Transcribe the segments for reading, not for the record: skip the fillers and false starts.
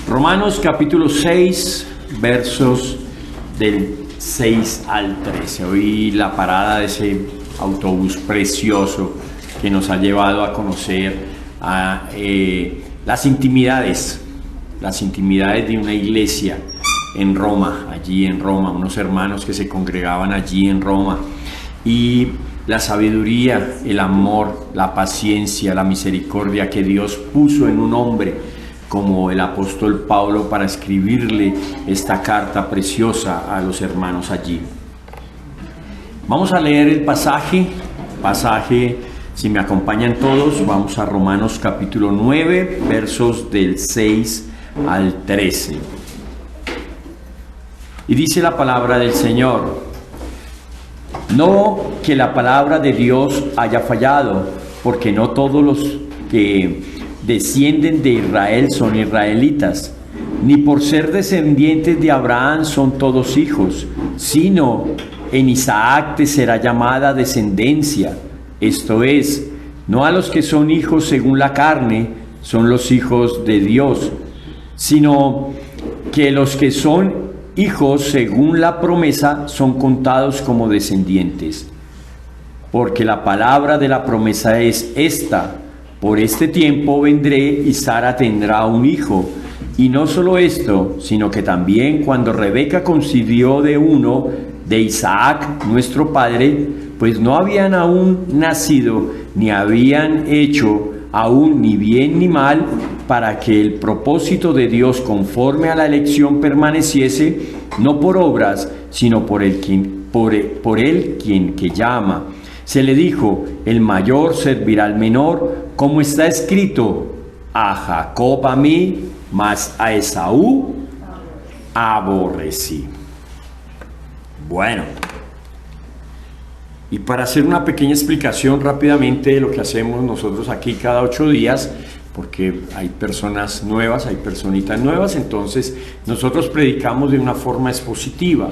Romanos capítulo 6, versos del 6 al 13. Hoy la parada de ese autobús precioso que nos ha llevado a conocer las intimidades de una iglesia en Roma, unos hermanos que se congregaban allí en Roma, y la sabiduría, el amor, la paciencia, la misericordia que Dios puso en un hombre como el apóstol Pablo para escribirle esta carta preciosa a los hermanos allí. Vamos a leer el pasaje, si me acompañan todos, vamos a Romanos capítulo 9, versos del 6 al 13. Y dice la palabra del Señor: no que la palabra de Dios haya fallado, porque no todos los que descienden de Israel son israelitas, ni por ser descendientes de Abraham son todos hijos, sino en Isaac te será llamada descendencia. Esto es, no a los que son hijos según la carne son los hijos de Dios, sino que los que son hijos según la promesa son contados como descendientes. Porque la palabra de la promesa es esta: por este tiempo vendré y Sara tendrá un hijo. Y no solo esto, sino que también cuando Rebeca concibió de uno, de Isaac, nuestro padre, pues no habían aún nacido, ni habían hecho aún ni bien ni mal, para que el propósito de Dios conforme a la elección permaneciese, no por obras, sino por él quien que llama. Se le dijo: el mayor servirá al menor, como está escrito: a Jacob amé, mas a Esaú aborrecí. Bueno, y para hacer una pequeña explicación rápidamente de lo que hacemos nosotros aquí cada 8 días, porque hay personas nuevas, hay personitas nuevas, entonces nosotros predicamos de una forma expositiva.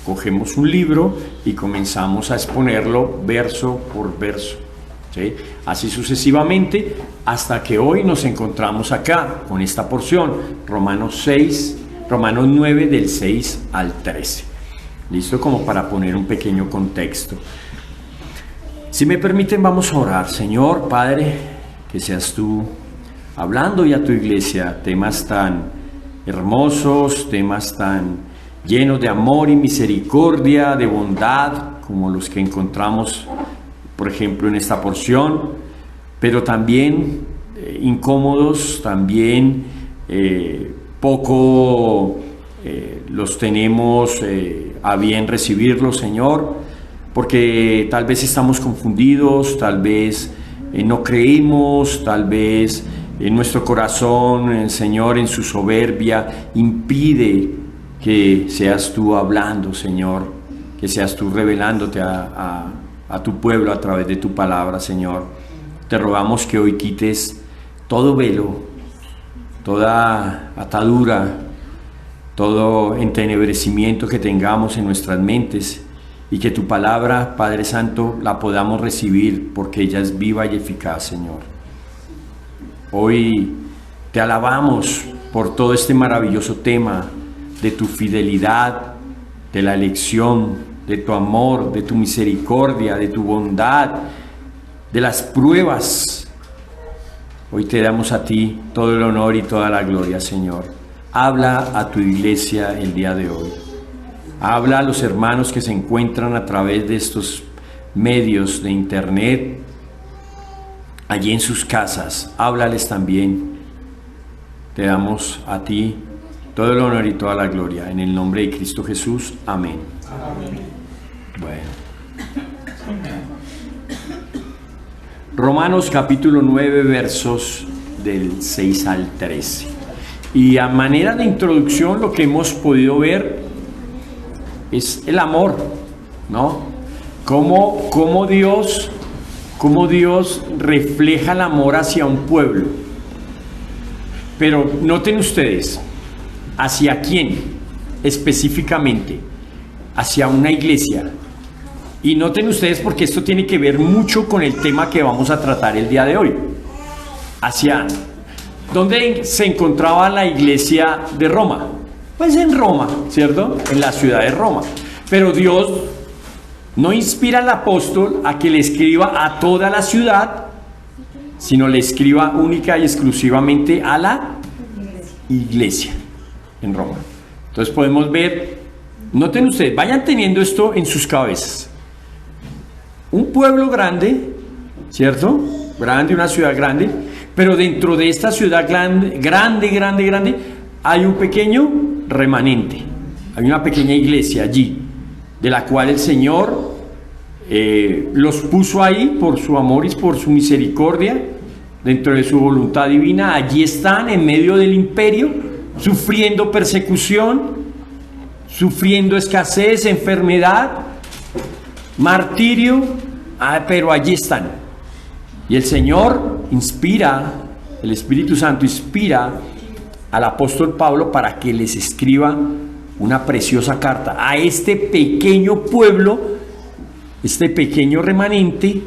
Cogemos un libro y comenzamos a exponerlo verso por verso, ¿sí? Así sucesivamente, hasta que hoy nos encontramos acá con esta porción, Romanos 9 del 6 al 13. ¿Listo? Como para poner un pequeño contexto. Si me permiten, vamos a orar. Señor, Padre, que seas tú hablando y a tu iglesia temas tan hermosos, temas tan llenos de amor y misericordia, de bondad, como los que encontramos, por ejemplo, en esta porción, pero también incómodos, también poco los tenemos a bien recibirlos, Señor, porque tal vez estamos confundidos, tal vez no creímos, tal vez en nuestro corazón, el Señor, en su soberbia, impide que seas tú hablando, Señor, que seas tú revelándote a tu pueblo a través de tu palabra, Señor. Te rogamos que hoy quites todo velo, toda atadura, todo entenebrecimiento que tengamos en nuestras mentes, y que tu palabra, Padre Santo, la podamos recibir porque ella es viva y eficaz, Señor. Hoy te alabamos por todo este maravilloso tema de tu fidelidad, de la elección, de tu amor, de tu misericordia, de tu bondad, de las pruebas. Hoy te damos a ti todo el honor y toda la gloria, Señor. Habla a tu iglesia el día de hoy. Habla a los hermanos que se encuentran a través de estos medios de internet, allí en sus casas. Háblales también. Te damos a ti todo el honor y toda la gloria. En el nombre de Cristo Jesús. Amén. Amén. Bueno. Romanos capítulo 9, versos del 6 al 13. Y a manera de introducción, lo que hemos podido ver es el amor, ¿no? Cómo Dios refleja el amor hacia un pueblo. Pero noten ustedes, ¿hacia quién específicamente? Hacia una iglesia. Y noten ustedes, porque esto tiene que ver mucho con el tema que vamos a tratar el día de hoy. ¿Dónde se encontraba la iglesia de Roma? Pues en Roma, ¿cierto? En la ciudad de Roma. Pero Dios no inspira al apóstol a que le escriba a toda la ciudad, sino le escriba única y exclusivamente a la iglesia en Roma. Entonces podemos ver, noten ustedes, vayan teniendo esto en sus cabezas. Un pueblo grande, ¿cierto? Grande, una ciudad grande, pero dentro de esta ciudad grande, hay un pequeño remanente, hay una pequeña iglesia allí, de la cual el Señor los puso ahí por su amor y por su misericordia, dentro de su voluntad divina. Allí están en medio del imperio, sufriendo persecución, sufriendo escasez, enfermedad, martirio, pero allí están. Y el Señor inspira, el Espíritu Santo inspira al apóstol Pablo para que les escriba una preciosa carta a este pequeño pueblo, este pequeño remanente,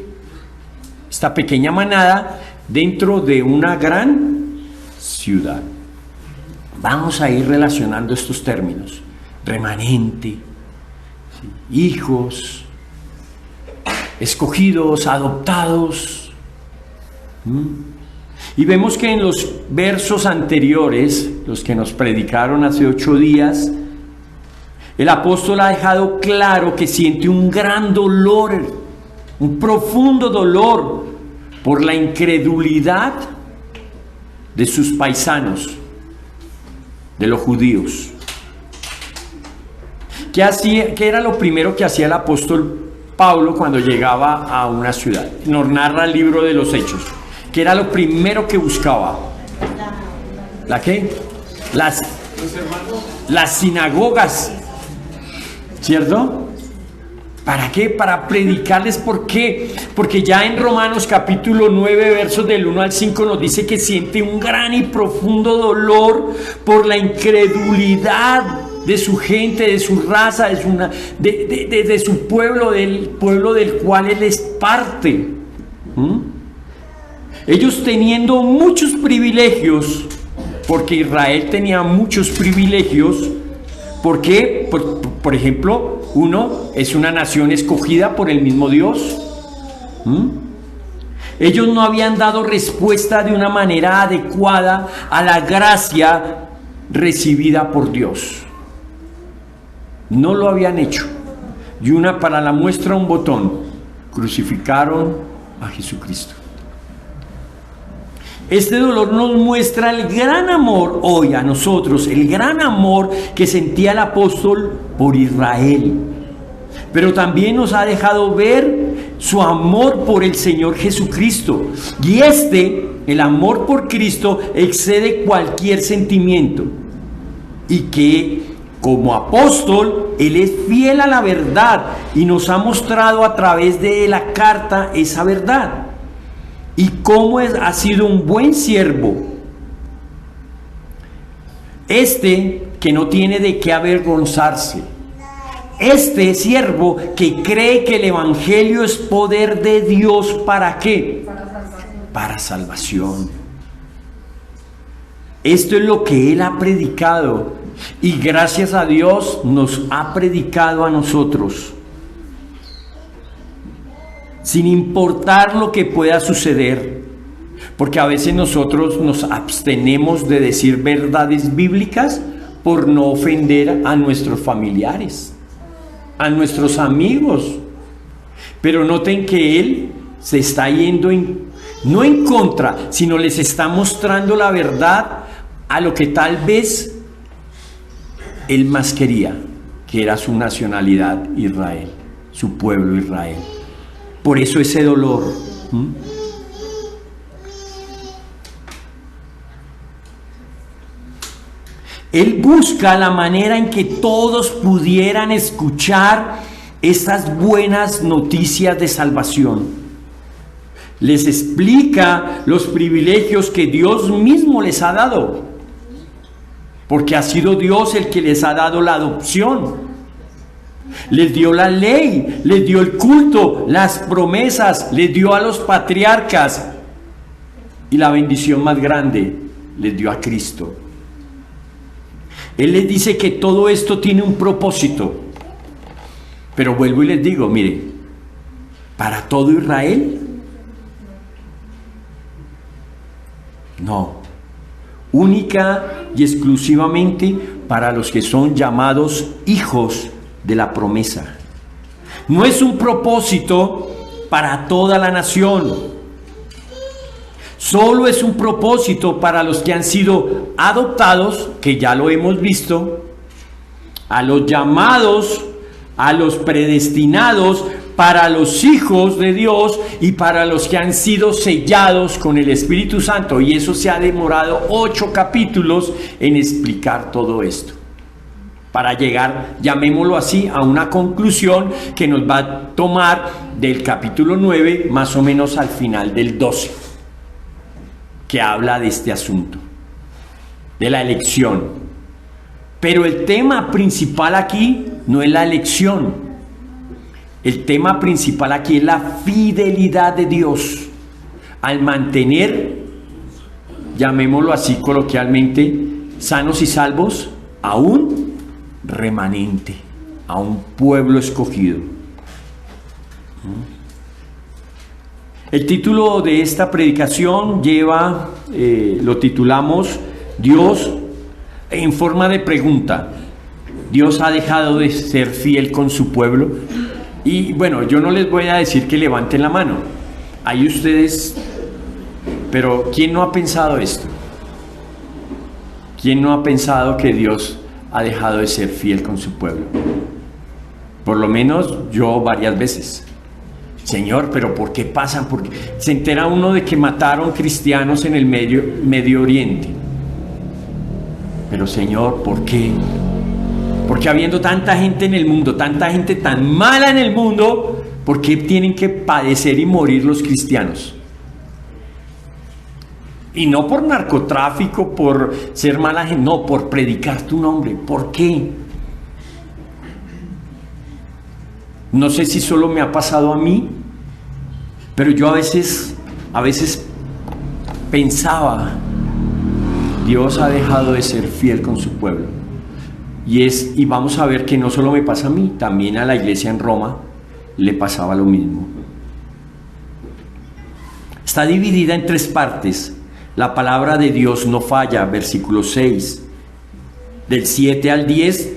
esta pequeña manada dentro de una gran ciudad. Vamos a ir relacionando estos términos: remanente, hijos, escogidos, adoptados. Y vemos que en los versos anteriores, los que nos predicaron hace 8 días, el apóstol ha dejado claro que siente un gran dolor, un profundo dolor por la incredulidad de sus paisanos, de los judíos. ¿Qué era lo primero que hacía el apóstol Pablo cuando llegaba a una ciudad? Nos narra el libro de los Hechos. ¿Qué era lo primero que buscaba? ¿La qué? Las sinagogas, ¿cierto? ¿Para qué? Para predicarles. ¿Por qué? Porque ya en Romanos capítulo 9, versos del 1 al 5 nos dice que siente un gran y profundo dolor por la incredulidad de su gente, de su raza, de su pueblo, del pueblo del cual él es parte. Ellos teniendo muchos privilegios, porque Israel tenía muchos privilegios. ¿Por qué? Por ejemplo, uno es una nación escogida por el mismo Dios. Ellos no habían dado respuesta de una manera adecuada a la gracia recibida por Dios. No lo habían hecho. Y para la muestra un botón: crucificaron a Jesucristo. Este dolor nos muestra el gran amor hoy a nosotros, el gran amor que sentía el apóstol por Israel. Pero también nos ha dejado ver su amor por el Señor Jesucristo. Y el amor por Cristo, excede cualquier sentimiento. Y que como apóstol, Él es fiel a la verdad y nos ha mostrado a través de la carta esa verdad. Y cómo ha sido un buen siervo. Que no tiene de qué avergonzarse. Siervo que cree que el evangelio es poder de Dios. ¿Para qué? Para salvación. Esto es lo que Él ha predicado. Y gracias a Dios nos ha predicado a nosotros. Sin importar lo que pueda suceder, porque a veces nosotros nos abstenemos de decir verdades bíblicas por no ofender a nuestros familiares, a nuestros amigos. Pero noten que Él se está yendo no en contra, sino les está mostrando la verdad a lo que tal vez Él más quería, que era su nacionalidad Israel, su pueblo Israel. Por eso ese dolor. Él busca la manera en que todos pudieran escuchar estas buenas noticias de salvación. Les explica los privilegios que Dios mismo les ha dado, porque ha sido Dios el que les ha dado la adopción. Les dio la ley, les dio el culto, las promesas, les dio a los patriarcas. Y la bendición más grande, les dio a Cristo. Él les dice que todo esto tiene un propósito. Pero vuelvo y les digo, mire, ¿para todo Israel? No. Única y exclusivamente para los que son llamados hijos de la promesa. No es un propósito para toda la nación. Solo es un propósito para los que han sido adoptados, que ya lo hemos visto, a los llamados, a los predestinados, para los hijos de Dios y para los que han sido sellados con el Espíritu Santo. Y eso se ha demorado 8 capítulos en explicar todo esto, para llegar, llamémoslo así, a una conclusión que nos va a tomar del capítulo 9 más o menos al final del 12, que habla de este asunto, de la elección. Pero el tema principal aquí no es la elección. El tema principal aquí es la fidelidad de Dios al mantener, llamémoslo así coloquialmente, sanos y salvos a un remanente, a un pueblo escogido. El título de esta predicación lo titulamos Dios en forma de pregunta. ¿Dios ha dejado de ser fiel con su pueblo? Y bueno, yo no les voy a decir que levanten la mano. Ahí ustedes, pero ¿quién no ha pensado esto? ¿Quién no ha pensado que Dios ha dejado de ser fiel con su pueblo? Por lo menos yo varias veces. Señor, pero ¿por qué pasan? Porque se entera uno de que mataron cristianos en el Medio Oriente. Pero Señor, ¿por qué? Porque habiendo tanta gente en el mundo, tanta gente tan mala en el mundo, ¿por qué tienen que padecer y morir los cristianos? Y no por narcotráfico, por ser mala gente, no, por predicar tu nombre. ¿Por qué? No sé si solo me ha pasado a mí, pero yo a veces pensaba, Dios ha dejado de ser fiel con su pueblo. Y vamos a ver que no solo me pasa a mí, también a la iglesia en Roma le pasaba lo mismo. Está dividida en 3 partes. La palabra de Dios no falla, versículo 6. Del 7 al 10,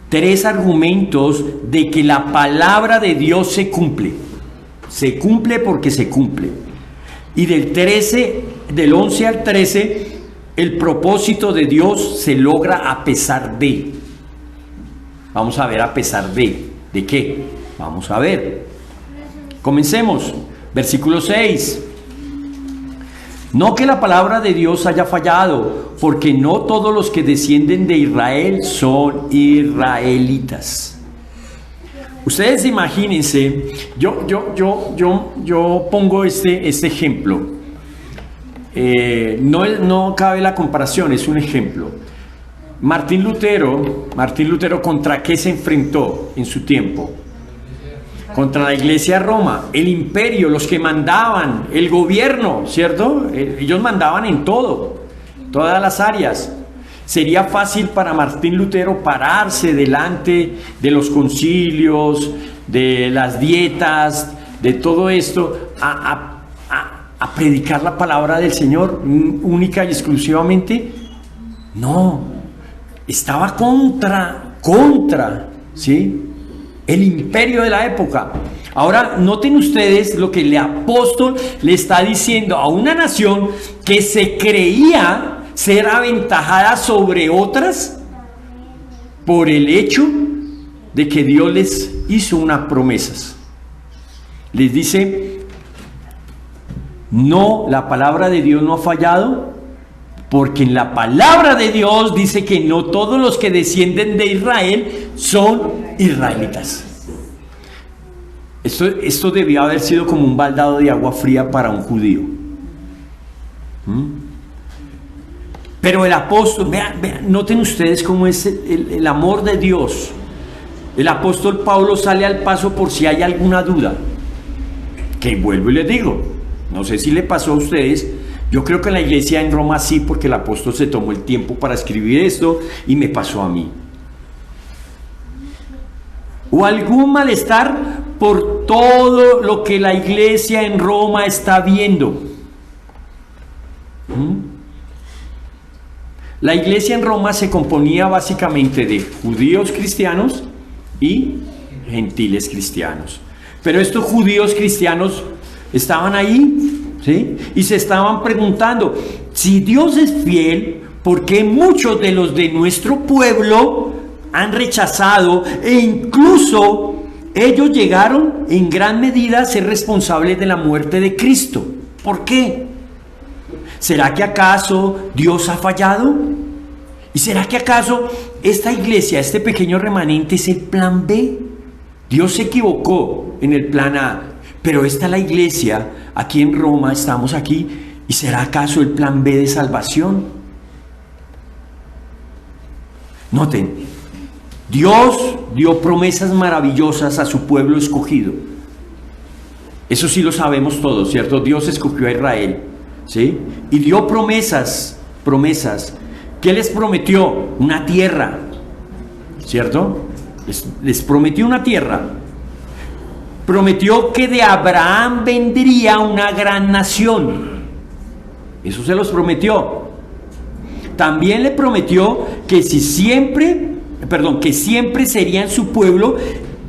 3 argumentos de que la palabra de Dios se cumple. Se cumple porque se cumple. Y del 11 al 13, el propósito de Dios se logra a pesar de. Vamos a ver a pesar de qué. Vamos a ver. Comencemos. Versículo 6. No que la palabra de Dios haya fallado, porque no todos los que descienden de Israel son israelitas. Ustedes imagínense, yo pongo este ejemplo. No cabe la comparación, es un ejemplo. Martín Lutero, ¿contra qué se enfrentó en su tiempo? Contra la iglesia de Roma, el imperio, los que mandaban, el gobierno, ¿cierto? Ellos mandaban en todo, todas las áreas. Sería fácil para Martín Lutero pararse delante de los concilios, de las dietas, de todo esto, a predicar la palabra del Señor única y exclusivamente. No. Estaba contra, ¿sí?, el imperio de la época. Ahora, noten ustedes lo que el apóstol le está diciendo a una nación que se creía ser aventajada sobre otras por el hecho de que Dios les hizo unas promesas. Les dice, no, la palabra de Dios no ha fallado, porque en la palabra de Dios dice que no todos los que descienden de Israel son israelitas. Esto debió haber sido como un baldado de agua fría para un judío. Pero el apóstol, vean, noten ustedes cómo es el amor de Dios. El apóstol Pablo sale al paso por si hay alguna duda. Que vuelvo y les digo, no sé si le pasó a ustedes, Yo creo que en la iglesia en Roma sí, porque el apóstol se tomó el tiempo para escribir esto y me pasó a mí. O algún malestar por todo lo que la iglesia en Roma está viendo. La iglesia en Roma se componía básicamente de judíos cristianos y gentiles cristianos. Pero estos judíos cristianos estaban ahí, ¿sí? Y se estaban preguntando, si Dios es fiel, ¿por qué muchos de los de nuestro pueblo han rechazado e incluso ellos llegaron en gran medida a ser responsables de la muerte de Cristo? ¿Por qué? ¿Será que acaso Dios ha fallado? ¿Y será que acaso esta iglesia, este pequeño remanente es el plan B? Dios se equivocó en el plan A, pero esta es la iglesia, aquí en Roma, estamos aquí, ¿y será acaso el plan B de salvación? Noten, Dios dio promesas maravillosas a su pueblo escogido. Eso sí lo sabemos todos, ¿cierto? Dios escogió a Israel, ¿sí? Y dio promesas. ¿Qué les prometió? Una tierra, ¿cierto? Les prometió una tierra. Prometió que de Abraham vendría una gran nación. Eso se los prometió. También le prometió que siempre serían su pueblo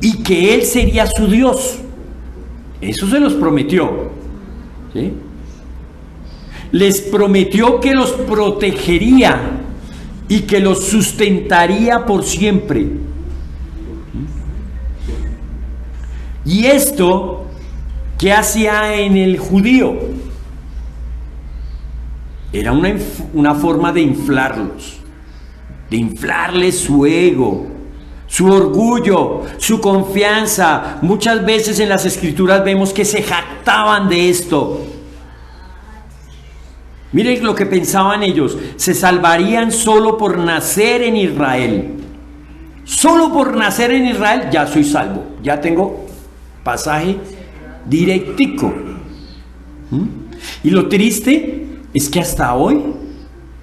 y que él sería su Dios. Eso se los prometió, ¿sí? Les prometió que los protegería y que los sustentaría por siempre. ¿Y esto qué hacía en el judío? Era una forma de inflarlos, de inflarles su ego, su orgullo, su confianza. Muchas veces en las escrituras vemos que se jactaban de esto. Miren lo que pensaban ellos: se salvarían solo por nacer en Israel. Solo por nacer en Israel ya soy salvo, ya tengo pasaje directico. Y lo triste es que hasta hoy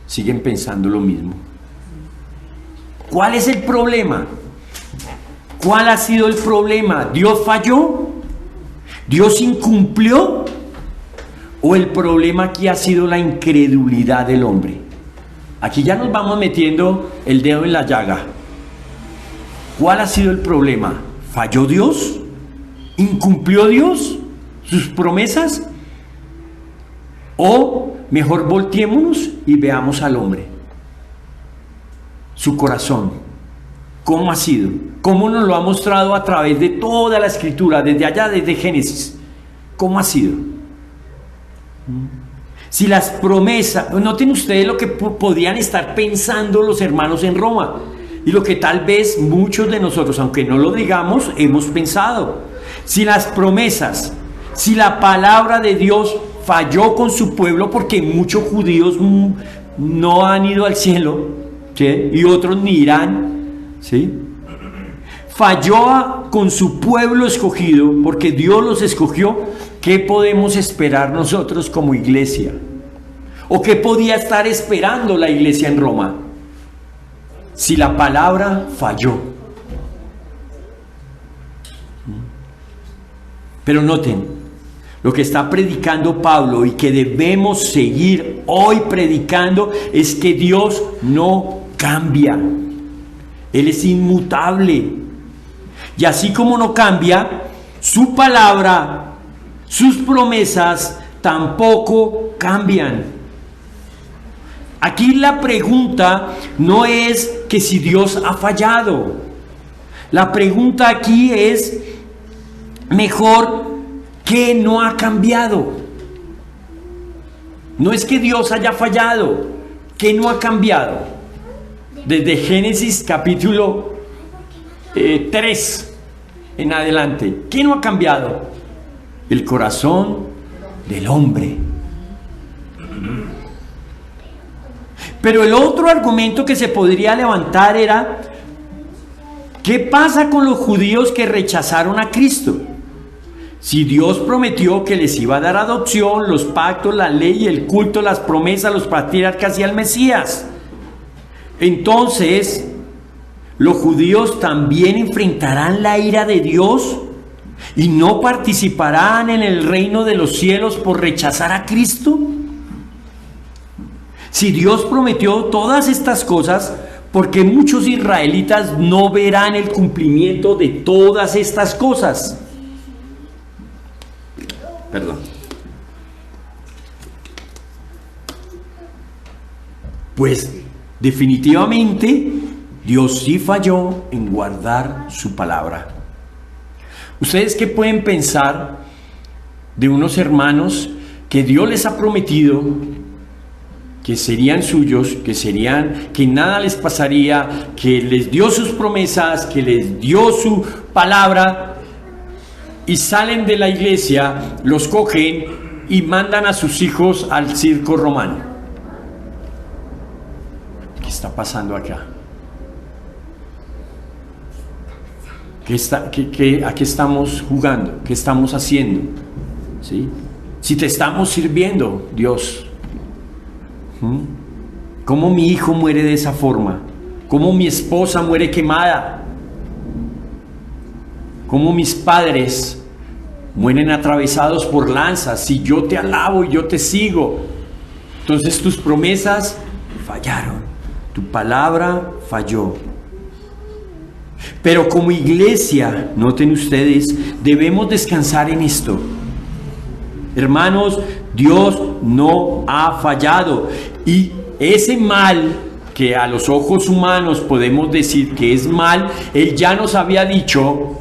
siguen pensando lo mismo. ¿Cuál es el problema? ¿Cuál ha sido el problema? ¿Dios falló? ¿Dios incumplió? ¿O el problema aquí ha sido la incredulidad del hombre? Aquí ya nos vamos metiendo el dedo en la llaga. ¿Cuál ha sido el problema? ¿Falló Dios? ¿Incumplió Dios sus promesas? O mejor volteémonos y veamos al hombre, su corazón, cómo ha sido, cómo nos lo ha mostrado a través de toda la escritura, desde allá, desde Génesis, cómo ha sido. Si las promesas, noten ustedes lo que podían estar pensando los hermanos en Roma y lo que tal vez muchos de nosotros, aunque no lo digamos, hemos pensado. Si las promesas, si la palabra de Dios falló con su pueblo, porque muchos judíos no han ido al cielo, ¿sí? Y otros ni irán, ¿sí? Falló con su pueblo escogido, porque Dios los escogió. ¿Qué podemos esperar nosotros como iglesia? ¿O qué podía estar esperando la iglesia en Roma si la palabra falló? Pero noten, lo que está predicando Pablo y que debemos seguir hoy predicando es que Dios no cambia. Él es inmutable. Y así como no cambia, su palabra, sus promesas tampoco cambian. Aquí la pregunta no es que si Dios ha fallado. La pregunta aquí es mejor que no ha cambiado. No es que Dios haya fallado, que no ha cambiado. Desde Génesis capítulo 3 en adelante, ¿qué no ha cambiado? El corazón del hombre. Pero el otro argumento que se podría levantar era: ¿qué pasa con los judíos que rechazaron a Cristo? Si Dios prometió que les iba a dar adopción, los pactos, la ley, el culto, las promesas, los patriarcas y al Mesías, entonces los judíos también enfrentarán la ira de Dios y no participarán en el reino de los cielos por rechazar a Cristo. Si Dios prometió todas estas cosas, ¿por qué muchos israelitas no verán el cumplimiento de todas estas cosas? Perdón. Pues definitivamente Dios sí falló en guardar su palabra. ¿Ustedes qué pueden pensar de unos hermanos que Dios les ha prometido que serían suyos, que nada les pasaría, que les dio sus promesas, que les dio su palabra, y salen de la iglesia, los cogen y mandan a sus hijos al circo romano? ¿Qué está pasando acá? ¿A qué estamos jugando? ¿Qué estamos haciendo? ¿Sí? Si te estamos sirviendo, Dios. ¿Cómo mi hijo muere de esa forma? ¿Cómo mi esposa muere quemada? ¿Cómo mis padres mueren atravesados por lanzas? Si yo te alabo y yo te sigo, entonces tus promesas fallaron, tu palabra falló. Pero como iglesia, noten ustedes, debemos descansar en esto. Hermanos, Dios no ha fallado, y ese mal que a los ojos humanos podemos decir que es mal, Él ya nos había dicho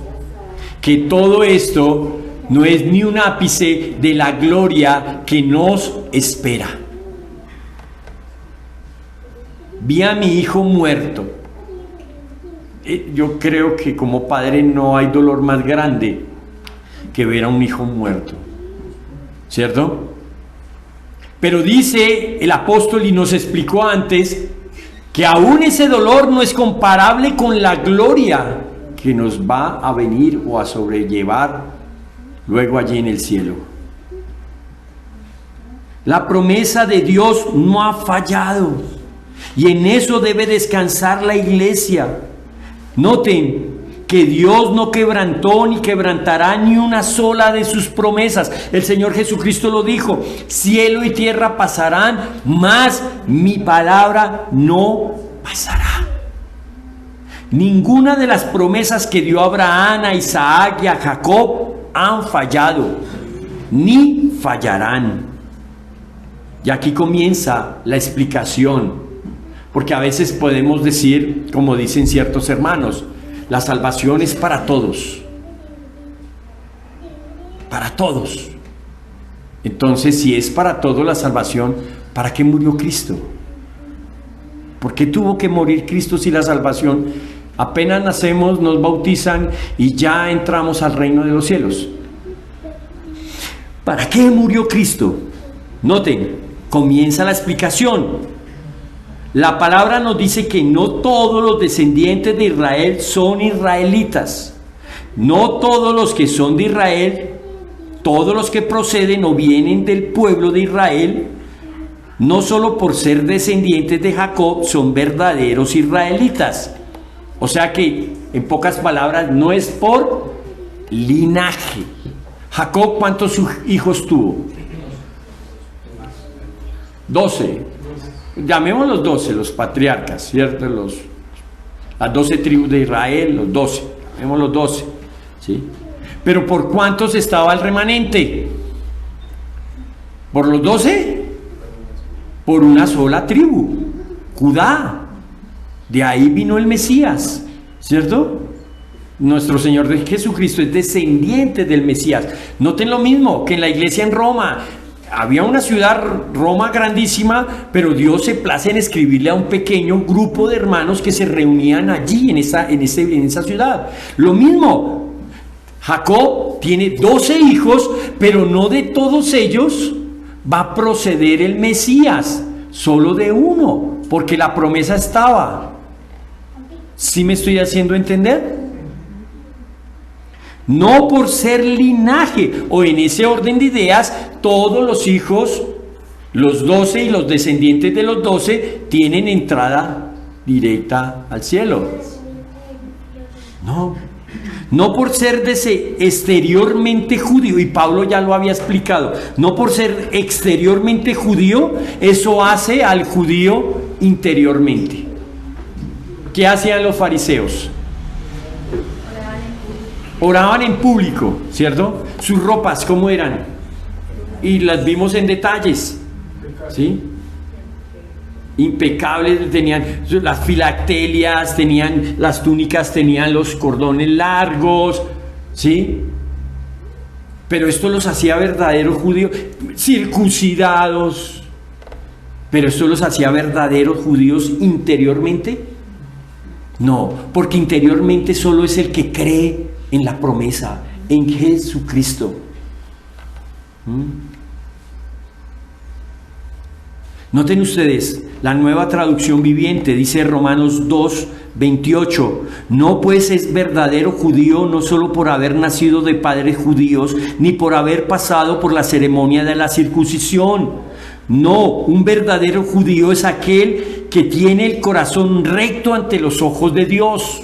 que todo esto no es ni un ápice de la gloria que nos espera. Vi a mi hijo muerto. Yo creo que como padre no hay dolor más grande que ver a un hijo muerto, ¿cierto? Pero dice el apóstol, y nos explicó antes, que aún ese dolor no es comparable con la gloria que nos va a venir o a sobrellevar luego allí en el cielo. La promesa de Dios no ha fallado, y en eso debe descansar la iglesia. Noten que Dios no quebrantó ni quebrantará ni una sola de sus promesas. El Señor Jesucristo lo dijo: cielo y tierra pasarán, mas mi palabra no pasará. Ninguna de las promesas que dio a Abraham, a Isaac y a Jacob han fallado, ni fallarán. Y aquí comienza la explicación, porque a veces podemos decir, como dicen ciertos hermanos, la salvación es para todos. Para todos. Entonces, si es para todos la salvación, ¿para qué murió Cristo? ¿Por qué tuvo que morir Cristo si la salvación apenas nacemos, nos bautizan y ya entramos al reino de los cielos? ¿Para qué murió Cristo? Noten, comienza la explicación. La palabra nos dice que no todos los descendientes de Israel son israelitas. No todos los que son de Israel, todos los que proceden o vienen del pueblo de Israel, no solo por ser descendientes de Jacob, son verdaderos israelitas. O sea que, en pocas palabras, no es por linaje. Jacob, ¿cuántos hijos tuvo? 12. Llamémoslos 12, los patriarcas, ¿cierto? Las 12 tribus de Israel, los 12. Llamémoslos 12, ¿sí? Pero ¿por cuántos estaba el remanente? ¿Por los 12? Por una sola tribu, Judá. De ahí vino el Mesías, ¿cierto? Nuestro Señor Jesucristo es descendiente del Mesías. Noten lo mismo que en la iglesia en Roma. Había una ciudad, Roma, grandísima, pero Dios se place en escribirle a un pequeño grupo de hermanos que se reunían allí en esa ciudad. Lo mismo, Jacob tiene 12 hijos, pero no de todos ellos va a proceder el Mesías, solo de uno, porque la promesa estaba. ¿Sí me estoy haciendo entender? no por ser linaje, o en ese orden de ideas, todos los hijos, los 12 y los descendientes de los 12, tienen entrada directa al cielo. No por ser exteriormente judío, y Pablo ya lo había explicado, no por ser exteriormente judío, eso hace al judío interiormente. ¿Qué hacían los fariseos? Oraban en público, ¿cierto? Sus ropas, ¿cómo eran? Y las vimos en detalles, ¿sí? Impecables, tenían las filactelias, tenían las túnicas, tenían los cordones largos, ¿sí? Pero esto los hacía verdaderos judíos, circuncidados, pero esto los hacía verdaderos judíos interiormente. No, porque interiormente solo es el que cree en la promesa, en Jesucristo. Noten ustedes, la Nueva Traducción Viviente dice Romanos 2:28, no pues es verdadero judío no solo por haber nacido de padres judíos, ni por haber pasado por la ceremonia de la circuncisión. No, un verdadero judío es aquel que tiene el corazón recto ante los ojos de Dios.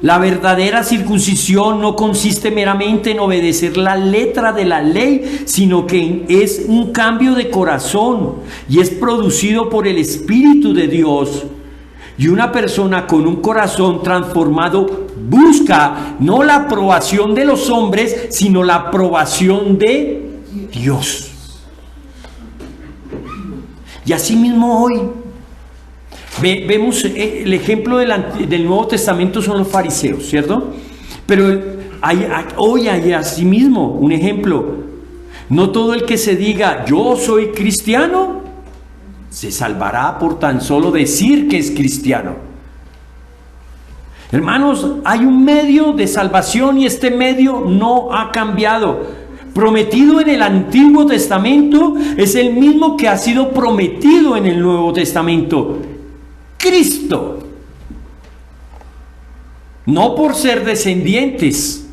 La verdadera circuncisión no consiste meramente en obedecer la letra de la ley, sino que es un cambio de corazón y es producido por el Espíritu de Dios. Y una persona con un corazón transformado busca no la aprobación de los hombres, sino la aprobación de Dios. Y así mismo hoy vemos el ejemplo del Nuevo Testamento son los fariseos, ¿cierto? Pero hoy hay asimismo un ejemplo. No todo el que se diga yo soy cristiano se salvará por tan solo decir que es cristiano. Hermanos, hay un medio de salvación y este medio no ha cambiado. Prometido en el Antiguo Testamento es el mismo que ha sido prometido en el Nuevo Testamento. Cristo. No por ser descendientes,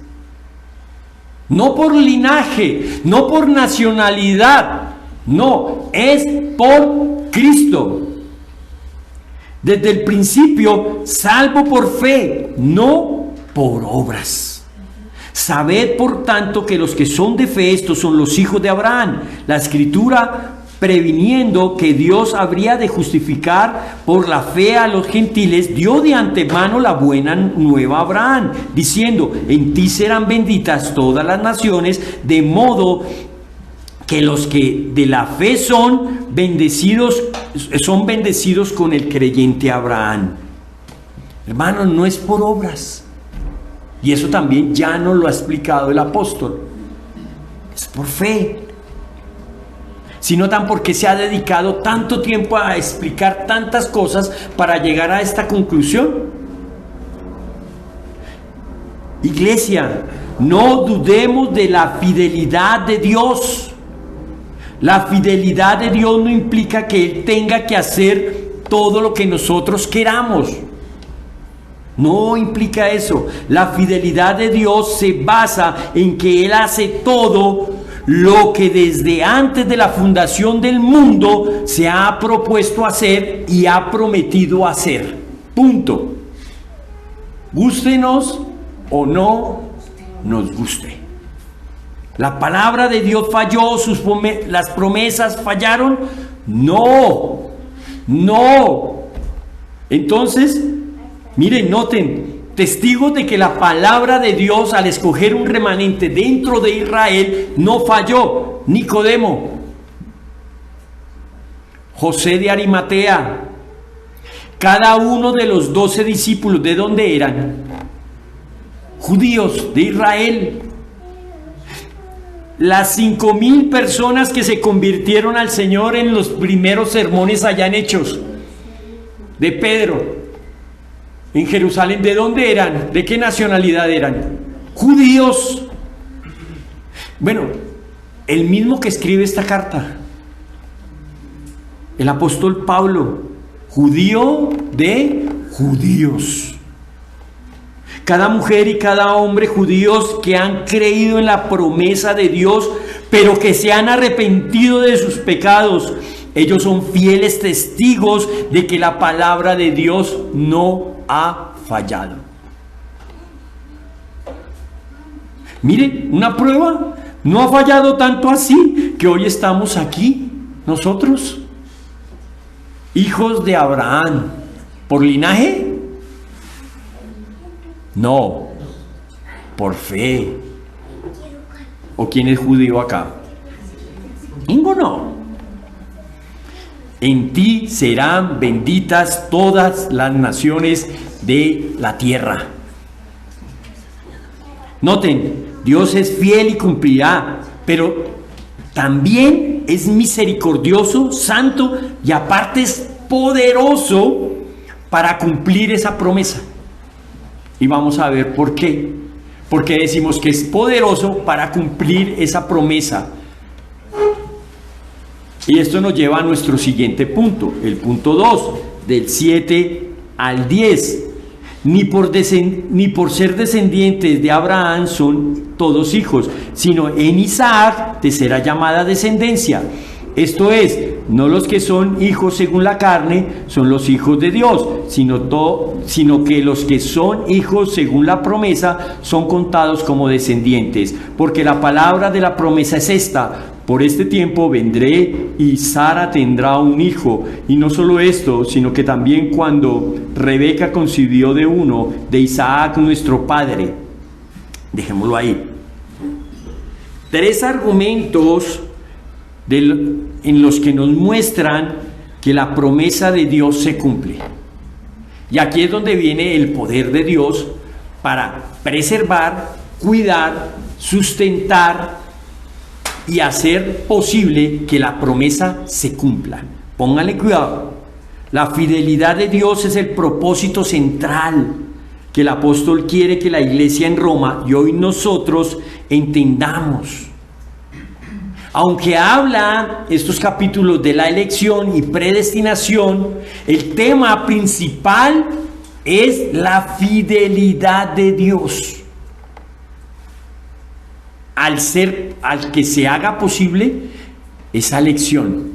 no por linaje, no por nacionalidad, no, es por Cristo. Desde el principio, salvo por fe, no por obras. Sabed, por tanto, que los que son de fe, estos son los hijos de Abraham. La Escritura, previniendo que Dios habría de justificar por la fe a los gentiles, dio de antemano la buena nueva a Abraham, diciendo, en ti serán benditas todas las naciones, de modo que los que de la fe son bendecidos con el creyente Abraham. Hermanos, no es por obras. Y eso también ya nos lo ha explicado el apóstol. Es por fe. Si notan por qué se ha dedicado tanto tiempo a explicar tantas cosas para llegar a esta conclusión. Iglesia, no dudemos de la fidelidad de Dios. La fidelidad de Dios no implica que Él tenga que hacer todo lo que nosotros queramos. No implica eso. La fidelidad de Dios se basa en que Él hace todo lo que desde antes de la fundación del mundo se ha propuesto hacer y ha prometido hacer. Punto. Gústenos o no nos guste. ¿La palabra de Dios falló? ¿Las promesas fallaron? No. Entonces, miren, noten, testigos de que la palabra de Dios al escoger un remanente dentro de Israel no falló. Nicodemo, José de Arimatea, cada uno de los 12 discípulos, ¿de dónde eran? Judíos de Israel. Las 5,000 personas que se convirtieron al Señor en los primeros sermones allá en Hechos de Pedro en Jerusalén, ¿de dónde eran? ¿De qué nacionalidad eran? Judíos. Bueno, el mismo que escribe esta carta, el apóstol Pablo, judío de judíos. cada mujer y cada hombre judíos que han creído en la promesa de Dios, pero que se han arrepentido de sus pecados. Ellos son fieles testigos de que la palabra de Dios no ha fallado. Mire, una prueba, no ha fallado tanto así que hoy estamos aquí, nosotros, hijos de Abraham, ¿por linaje? No, por fe. ¿O quién es judío acá? Ninguno. En ti serán benditas todas las naciones de la tierra. Noten, Dios es fiel y cumplirá, pero también es misericordioso, santo y aparte es poderoso para cumplir esa promesa. Y vamos a ver por qué. Porque decimos que es poderoso para cumplir esa promesa. Y esto nos lleva a nuestro siguiente punto, el punto 2, del 7 al 10. Ni por ser descendientes de Abraham son todos hijos, sino en Isaac te será llamada descendencia. Esto es, no los que son hijos según la carne son los hijos de Dios, sino que los que son hijos según la promesa son contados como descendientes. Porque la palabra de la promesa es esta: por este tiempo vendré y Sara tendrá un hijo. Y no solo esto, sino que también cuando Rebeca concibió de uno, de Isaac nuestro padre. Dejémoslo ahí. 3 argumentos en los que nos muestran que la promesa de Dios se cumple. Y aquí es donde viene el poder de Dios para preservar, cuidar, sustentar y hacer posible que la promesa se cumpla. Pónganle cuidado. La fidelidad de Dios es el propósito central que el apóstol quiere que la iglesia en Roma y hoy nosotros entendamos. Aunque habla estos capítulos de la elección y predestinación, el tema principal es la fidelidad de Dios. Al que se haga posible esa elección.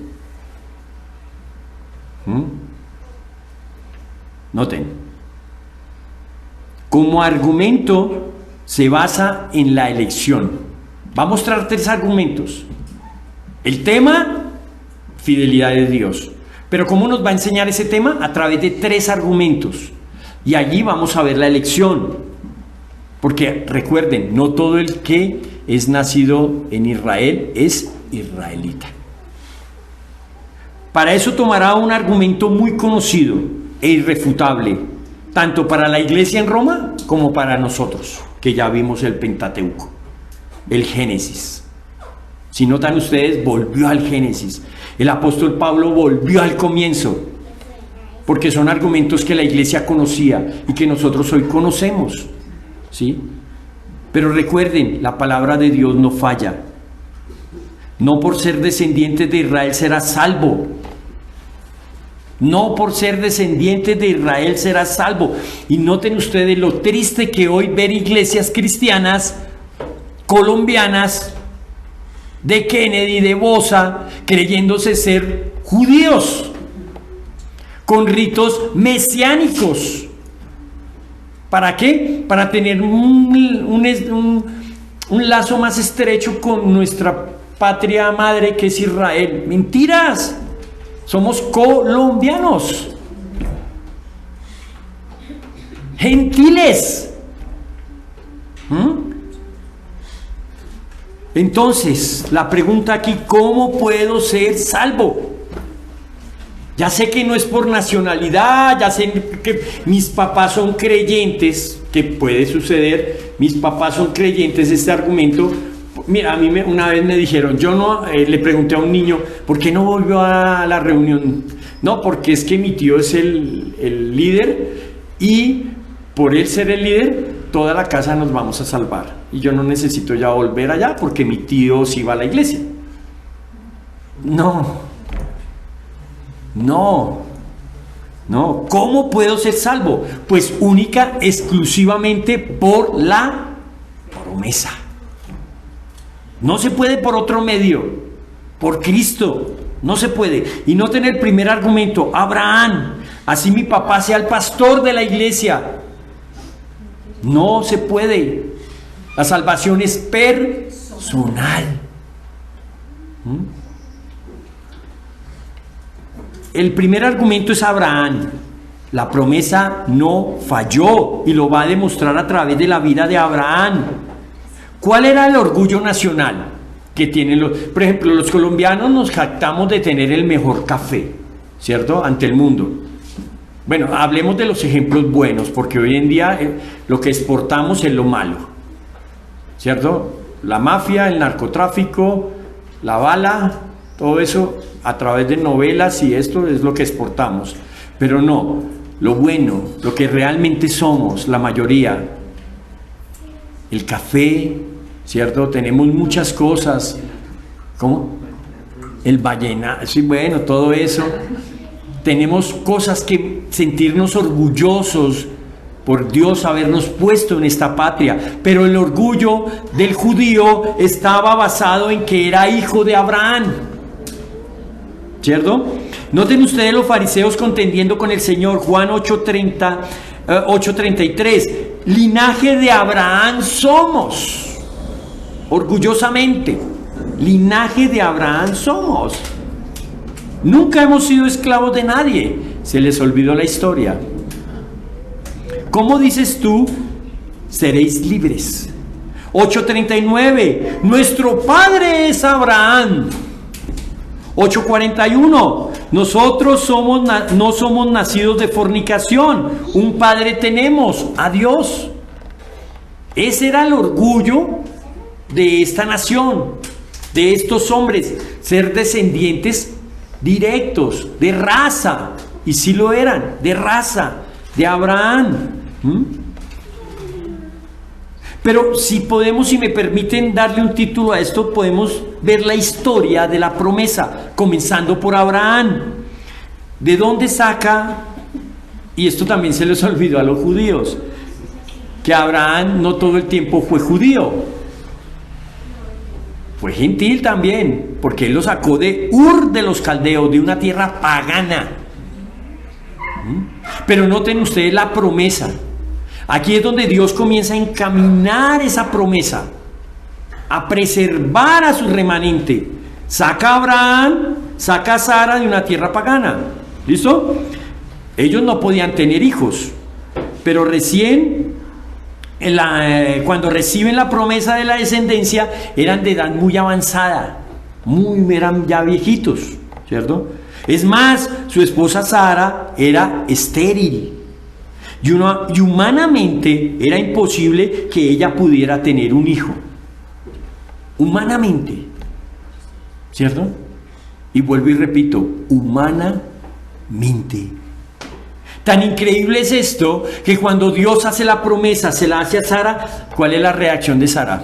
Noten, como argumento se basa en la elección. Va a mostrar 3 argumentos. El tema, fidelidad de Dios. Pero ¿cómo nos va a enseñar ese tema? A través de 3 argumentos. Y allí vamos a ver la elección. Porque recuerden, no todo el que es nacido en Israel es israelita. Para eso tomará un argumento muy conocido e irrefutable, tanto para la iglesia en Roma como para nosotros, que ya vimos el Pentateuco, el Génesis. Si notan ustedes, volvió al Génesis. El apóstol Pablo volvió al comienzo, porque son argumentos que la iglesia conocía y que nosotros hoy conocemos, ¿sí? Pero recuerden, la palabra de Dios no falla. No por ser descendientes de Israel serás salvo. No por ser descendientes de Israel serás salvo. Y noten ustedes lo triste que hoy ver iglesias cristianas colombianas de Kennedy, de Bosa, creyéndose ser judíos, con ritos mesiánicos. ¿Para qué? Para tener un lazo más estrecho con nuestra patria madre que es Israel. Mentiras. Somos colombianos. Gentiles. Entonces, la pregunta aquí, ¿cómo puedo ser salvo? Ya sé que no es por nacionalidad, ya sé que mis papás son creyentes, que puede suceder, mis papás son creyentes, este argumento. Mira, a mí una vez me dijeron, yo no, le pregunté a un niño, ¿por qué no volvió a la reunión? No, porque es que mi tío es el líder y por él ser el líder, toda la casa nos vamos a salvar. Y yo no necesito ya volver allá porque mi tío sí va a la iglesia. No. No, ¿cómo puedo ser salvo? Pues única, exclusivamente por la promesa. No se puede por otro medio, por Cristo, no se puede. Y noten el primer argumento, Abraham, así mi papá sea el pastor de la iglesia. No se puede. La salvación es personal. El primer argumento es Abraham. La promesa no falló y lo va a demostrar a través de la vida de Abraham. ¿Cuál era el orgullo nacional que tienen los? Por ejemplo, los colombianos nos jactamos de tener el mejor café, ¿cierto? Ante el mundo. Bueno, hablemos de los ejemplos buenos, porque hoy en día lo que exportamos es lo malo, ¿cierto? La mafia, el narcotráfico, la bala, todo eso a través de novelas y esto es lo que exportamos. Pero no, lo bueno, lo que realmente somos, la mayoría, el café, ¿cierto? Tenemos muchas cosas. ¿Cómo? El vallenato, sí, bueno, todo eso. Tenemos cosas que sentirnos orgullosos por Dios habernos puesto en esta patria. Pero el orgullo del judío estaba basado en que era hijo de Abraham, ¿cierto? Noten ustedes los fariseos contendiendo con el Señor. Juan 8:33. Linaje de Abraham somos. Orgullosamente. Linaje de Abraham somos. Nunca hemos sido esclavos de nadie. Se les olvidó la historia. ¿Cómo dices tú? Seréis libres. 8:39. Nuestro padre es Abraham. 8:41. Nosotros no somos nacidos de fornicación. Un padre tenemos, a Dios. Ese era el orgullo de esta nación, de estos hombres, ser descendientes directos, de raza. Y sí lo eran, de raza, de Abraham. Pero si podemos, si me permiten darle un título a esto, podemos ver la historia de la promesa, comenzando por Abraham. ¿De dónde saca? Y esto también se les olvidó a los judíos, que Abraham no todo el tiempo fue judío, fue gentil también, porque él lo sacó de Ur de los Caldeos, de una tierra pagana. Pero noten ustedes la promesa. Aquí es donde Dios comienza a encaminar esa promesa, a preservar a su remanente. Saca a Abraham, saca a Sara de una tierra pagana. ¿Listo? Ellos no podían tener hijos, pero recién, cuando reciben la promesa de la descendencia, eran de edad muy avanzada, eran ya viejitos, ¿cierto? Es más, su esposa Sara era estéril. Y humanamente era imposible que ella pudiera tener un hijo. Humanamente. ¿Cierto? Y vuelvo y repito, humanamente. Tan increíble es esto que cuando Dios hace la promesa, se la hace a Sara, ¿cuál es la reacción de Sara?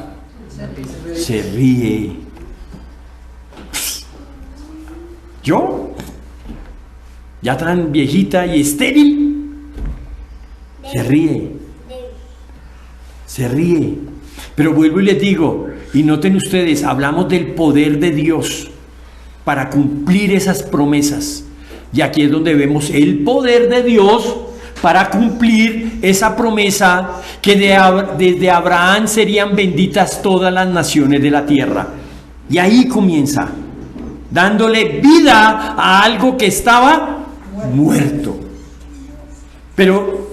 Se ríe. ¿Yo? Ya tan viejita y estéril. Se ríe. Se ríe. Pero vuelvo y les digo, y noten ustedes, hablamos del poder de Dios para cumplir esas promesas. Y aquí es donde vemos el poder de Dios para cumplir esa promesa que desde Abraham serían benditas todas las naciones de la tierra. Y ahí comienza, dándole vida a algo que estaba muerto. Pero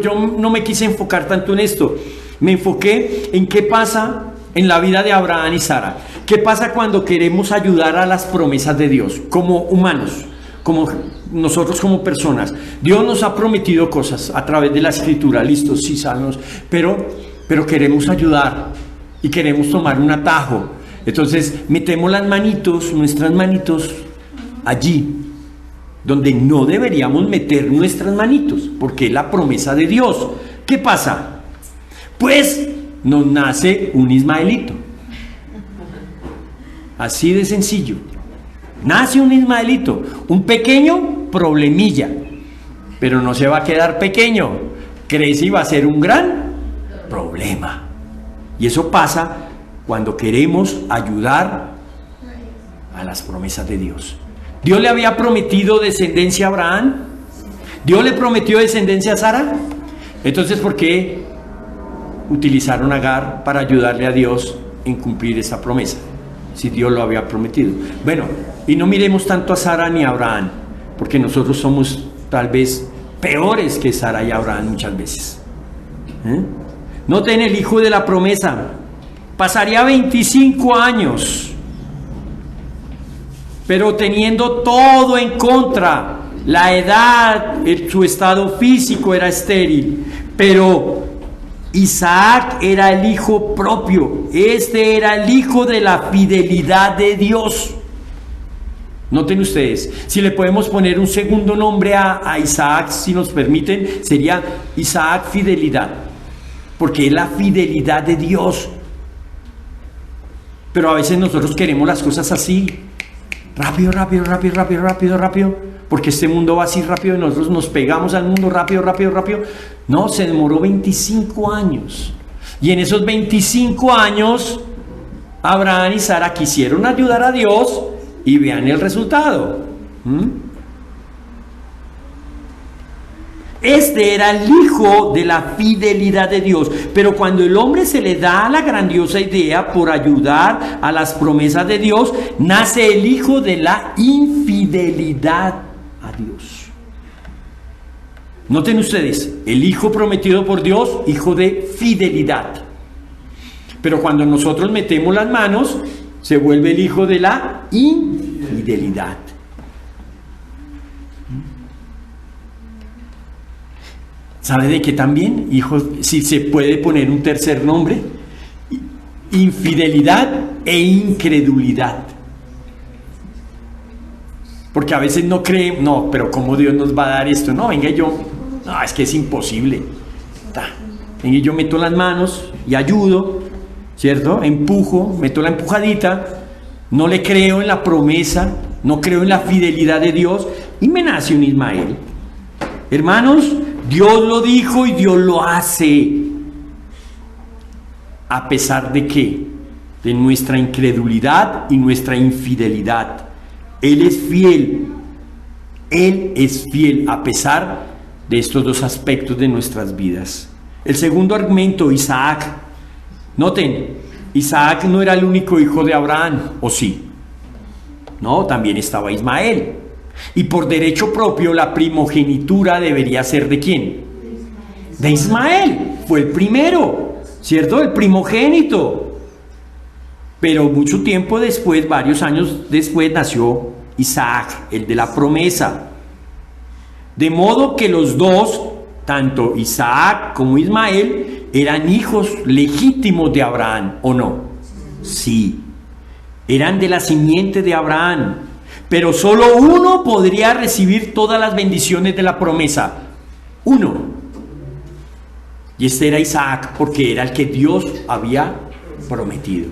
yo no me quise enfocar tanto en esto. Me enfoqué en qué pasa en la vida de Abraham y Sara. ¿Qué pasa cuando queremos ayudar a las promesas de Dios como humanos, como nosotros como personas? Dios nos ha prometido cosas a través de la Escritura, listos, sí sabemos, pero queremos ayudar y queremos tomar un atajo. Entonces metemos nuestras manitos allí donde no deberíamos meter nuestras manitos, porque es la promesa de Dios. ¿Qué pasa? Pues nos nace un ismaelito. Así de sencillo. Nace un ismaelito, un pequeño problemilla, pero no se va a quedar pequeño, crece y va a ser un gran problema. Y eso pasa cuando queremos ayudar a las promesas de Dios. Dios le había prometido descendencia a Abraham. Dios le prometió descendencia a Sara. Entonces, ¿por qué utilizaron a Agar para ayudarle a Dios en cumplir esa promesa? Si Dios lo había prometido. Bueno, y no miremos tanto a Sara ni a Abraham, porque nosotros somos tal vez peores que Sara y Abraham muchas veces. Noten el hijo de la promesa. Pasaría 25 años, pero teniendo todo en contra. La edad, su estado físico era estéril, pero Isaac era el hijo propio. Este era el hijo de la fidelidad de Dios. Noten ustedes, si le podemos poner un segundo nombre a Isaac, si nos permiten, sería Isaac fidelidad, porque es la fidelidad de Dios. Pero a veces nosotros queremos las cosas así, rápido, porque este mundo va así rápido y nosotros nos pegamos al mundo rápido. No, se demoró 25 años. Y en esos 25 años, Abraham y Sara quisieron ayudar a Dios y vean el resultado. Este era el hijo de la fidelidad de Dios. Pero cuando el hombre se le da la grandiosa idea por ayudar a las promesas de Dios, nace el hijo de la infidelidad a Dios. Noten ustedes, el hijo prometido por Dios, hijo de fidelidad. Pero cuando nosotros metemos las manos, se vuelve el hijo de la infidelidad. ¿Sabe de qué también? Hijo, si se puede poner un tercer nombre, infidelidad e incredulidad. Porque a veces no creen, no, pero ¿cómo Dios nos va a dar esto? No, venga yo, no, es que es imposible. Venga, yo meto las manos y ayudo, ¿cierto? Empujo, meto la empujadita, no le creo en la promesa, no creo en la fidelidad de Dios y me nace un Ismael. Hermanos, Dios lo dijo y Dios lo hace. ¿A pesar de qué? De nuestra incredulidad y nuestra infidelidad. Él es fiel. Él es fiel a pesar de estos dos aspectos de nuestras vidas. El segundo argumento, Isaac. Noten, Isaac no era el único hijo de Abraham, ¿o sí? No, también estaba Ismael. Y por derecho propio la primogenitura debería ser ¿de quién? De Ismael. Fue el primero, ¿cierto? El primogénito. Pero mucho tiempo después, varios años después, nació Isaac, el de la promesa. De modo que los dos, tanto Isaac como Ismael, eran hijos legítimos de Abraham, ¿o no? Sí. Eran de la simiente de Abraham. Pero solo uno podría recibir todas las bendiciones de la promesa. Uno. Y este era Isaac, porque era el que Dios había prometido.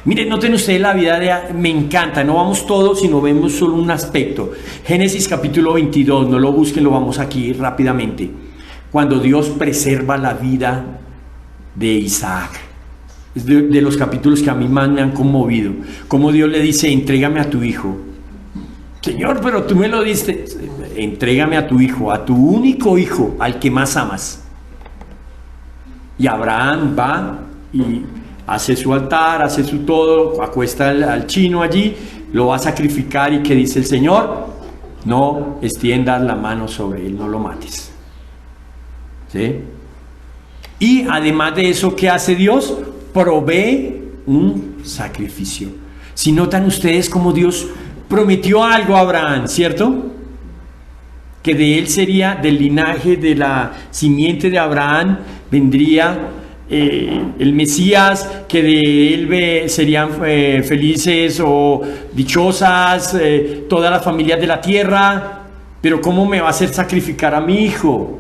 Miren, noten ustedes la vida de... Me encanta, no vamos todos, sino vemos solo un aspecto. Génesis capítulo 22, no lo busquen, lo vamos aquí rápidamente. Cuando Dios preserva la vida de Isaac. Es de los capítulos que a mí más me han conmovido. Como Dios le dice, entrégame a tu hijo. Señor, pero tú me lo diste. Entrégame a tu hijo, a tu único hijo, al que más amas. Y Abraham va y hace su altar, hace su todo, acuesta al chino allí, lo va a sacrificar y ¿qué dice el Señor? No extiendas la mano sobre él, no lo mates. ¿Sí? Y además de eso, ¿qué hace Dios? Provee un sacrificio. Si notan ustedes cómo Dios prometió algo a Abraham, ¿cierto? Que de él sería, del linaje de la simiente de Abraham, vendría el Mesías, que de él serían felices o dichosas todas las familias de la tierra. Pero ¿cómo me va a hacer sacrificar a mi hijo?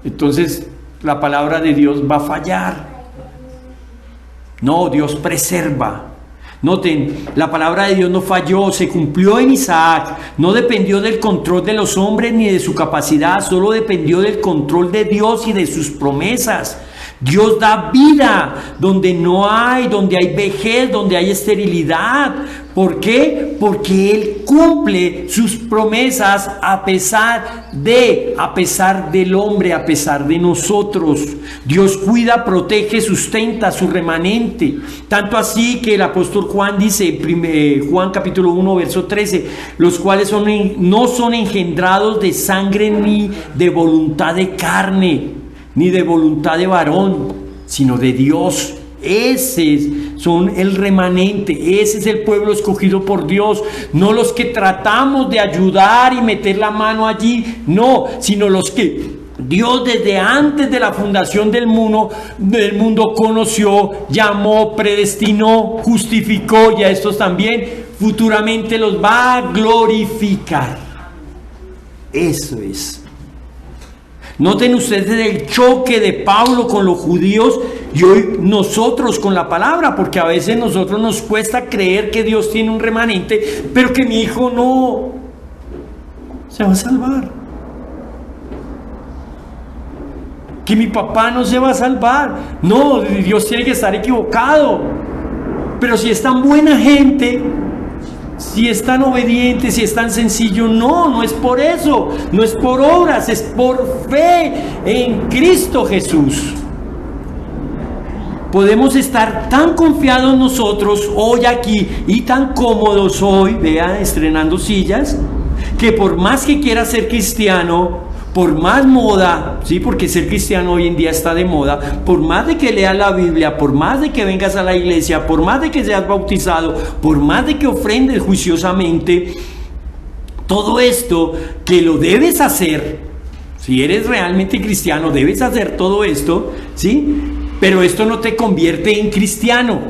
Entonces la palabra de Dios va a fallar. No, Dios preserva. Noten, la palabra de Dios no falló, se cumplió en Isaac, no dependió del control de los hombres ni de su capacidad, solo dependió del control de Dios y de sus promesas. Dios da vida donde hay vejez, donde hay esterilidad. ¿Por qué? Porque Él cumple sus promesas a pesar del hombre, a pesar de nosotros. Dios cuida, protege, sustenta su remanente. Tanto así que el apóstol Juan dice, Juan capítulo 1, verso 13, los cuales no son engendrados de sangre ni de voluntad de carne, ni de voluntad de varón, sino de Dios. Ese son el remanente, ese es el pueblo escogido por Dios, no los que tratamos de ayudar y meter la mano allí, no, sino los que Dios desde antes de la fundación del mundo conoció, llamó, predestinó, justificó, y a estos también futuramente los va a glorificar. Eso es. Noten ustedes el choque de Pablo con los judíos y hoy nosotros con la palabra, porque a veces nosotros nos cuesta creer que Dios tiene un remanente, pero que mi hijo no se va a salvar, que mi papá no se va a salvar. No, Dios tiene que estar equivocado. Pero si es tan buena gente, si es tan obediente, si es tan sencillo, no es por eso, no es por obras, es por fe en Cristo Jesús. Podemos estar tan confiados nosotros hoy aquí y tan cómodos hoy, vean, estrenando sillas, que por más que quiera ser cristiano, por más moda, sí, porque ser cristiano hoy en día está de moda, por más de que leas la Biblia, por más de que vengas a la iglesia, por más de que seas bautizado, por más de que ofrendes juiciosamente, todo esto que lo debes hacer, si eres realmente cristiano, debes hacer todo esto, ¿sí? Pero esto no te convierte en cristiano.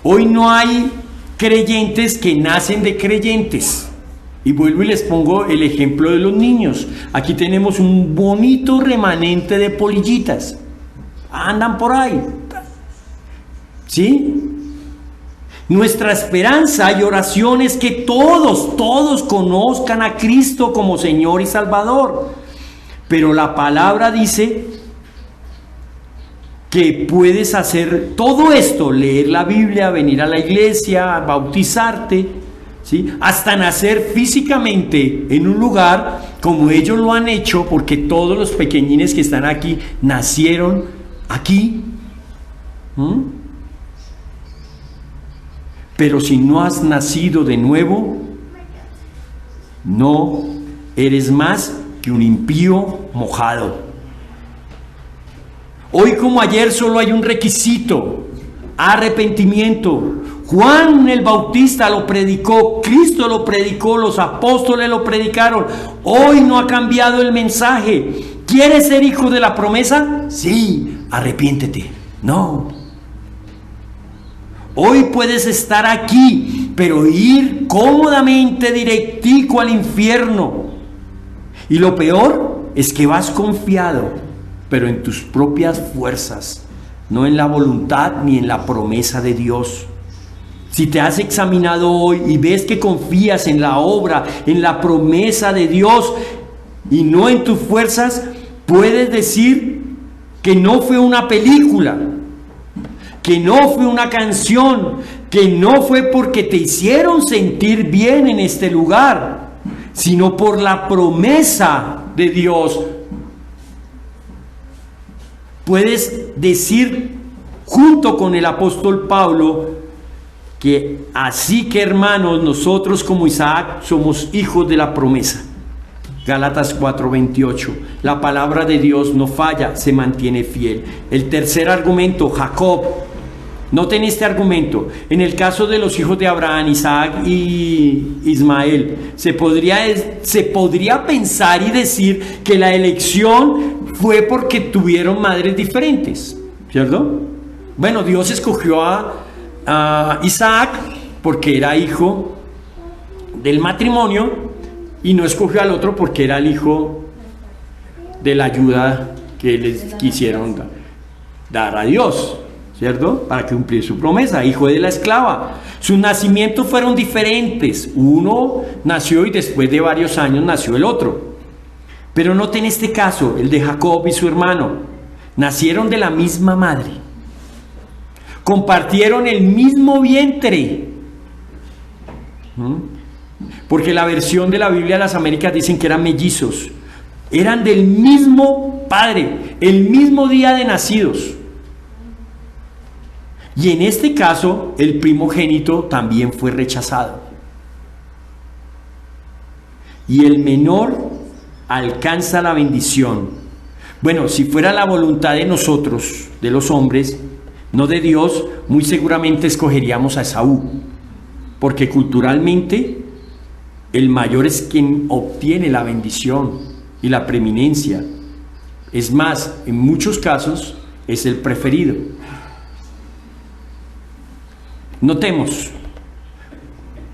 Hoy no hay creyentes que nacen de creyentes. Y vuelvo y les pongo el ejemplo de los niños. Aquí tenemos un bonito remanente de polillitas. Andan por ahí. ¿Sí? Nuestra esperanza y oración es que todos conozcan a Cristo como Señor y Salvador. Pero la palabra dice que puedes hacer todo esto, leer la Biblia, venir a la iglesia, bautizarte, ¿sí? Hasta nacer físicamente en un lugar como ellos lo han hecho, porque todos los pequeñines que están aquí nacieron aquí. Pero si no has nacido de nuevo, no eres más que un impío mojado. Hoy como ayer solo hay un requisito: arrepentimiento. Juan el Bautista lo predicó, Cristo lo predicó, los apóstoles lo predicaron. Hoy no ha cambiado el mensaje. ¿Quieres ser hijo de la promesa? Sí, arrepiéntete. No. Hoy puedes estar aquí, pero ir cómodamente directico al infierno. Y lo peor es que vas confiado, pero en tus propias fuerzas, no en la voluntad ni en la promesa de Dios. Si te has examinado hoy y ves que confías en la obra, en la promesa de Dios y no en tus fuerzas, puedes decir que no fue una película, que no fue una canción, que no fue porque te hicieron sentir bien en este lugar, sino por la promesa de Dios. Puedes decir junto con el apóstol Pablo que así que, hermanos, nosotros como Isaac somos hijos de la promesa. Gálatas 4:28. La palabra de Dios no falla, se mantiene fiel. El tercer argumento, Jacob. Noten este argumento. En el caso de los hijos de Abraham, Isaac y Ismael, se podría pensar y decir que la elección fue porque tuvieron madres diferentes, ¿cierto? Bueno, Dios escogió a Isaac porque era hijo del matrimonio y no escogió al otro porque era el hijo de la ayuda que les quisieron dar a Dios, ¿cierto? Para cumplir su promesa, hijo de la esclava. Sus nacimientos fueron diferentes. Uno nació y después de varios años nació el otro. Pero noten este caso, el de Jacob y su hermano. Nacieron de la misma madre. Compartieron el mismo vientre. Porque la versión de la Biblia de las Américas dicen que eran mellizos. Eran del mismo padre, el mismo día de nacidos. Y en este caso, el primogénito también fue rechazado. Y el menor alcanza la bendición. Bueno, si fuera la voluntad de nosotros, de los hombres, no de Dios, muy seguramente escogeríamos a Esaú. Porque culturalmente, el mayor es quien obtiene la bendición y la preeminencia. Es más, en muchos casos, es el preferido. Notemos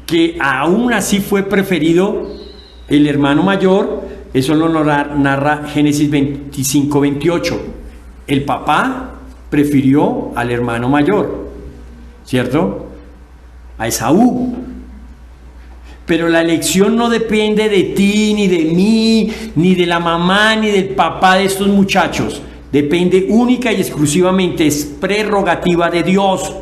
que aún así fue preferido el hermano mayor. Eso lo narra Génesis 25-28. El papá prefirió al hermano mayor, ¿cierto? A Esaú. Pero la elección no depende de ti, ni de mí, ni de la mamá, ni del papá de estos muchachos. Depende única y exclusivamente, es prerrogativa de Dios.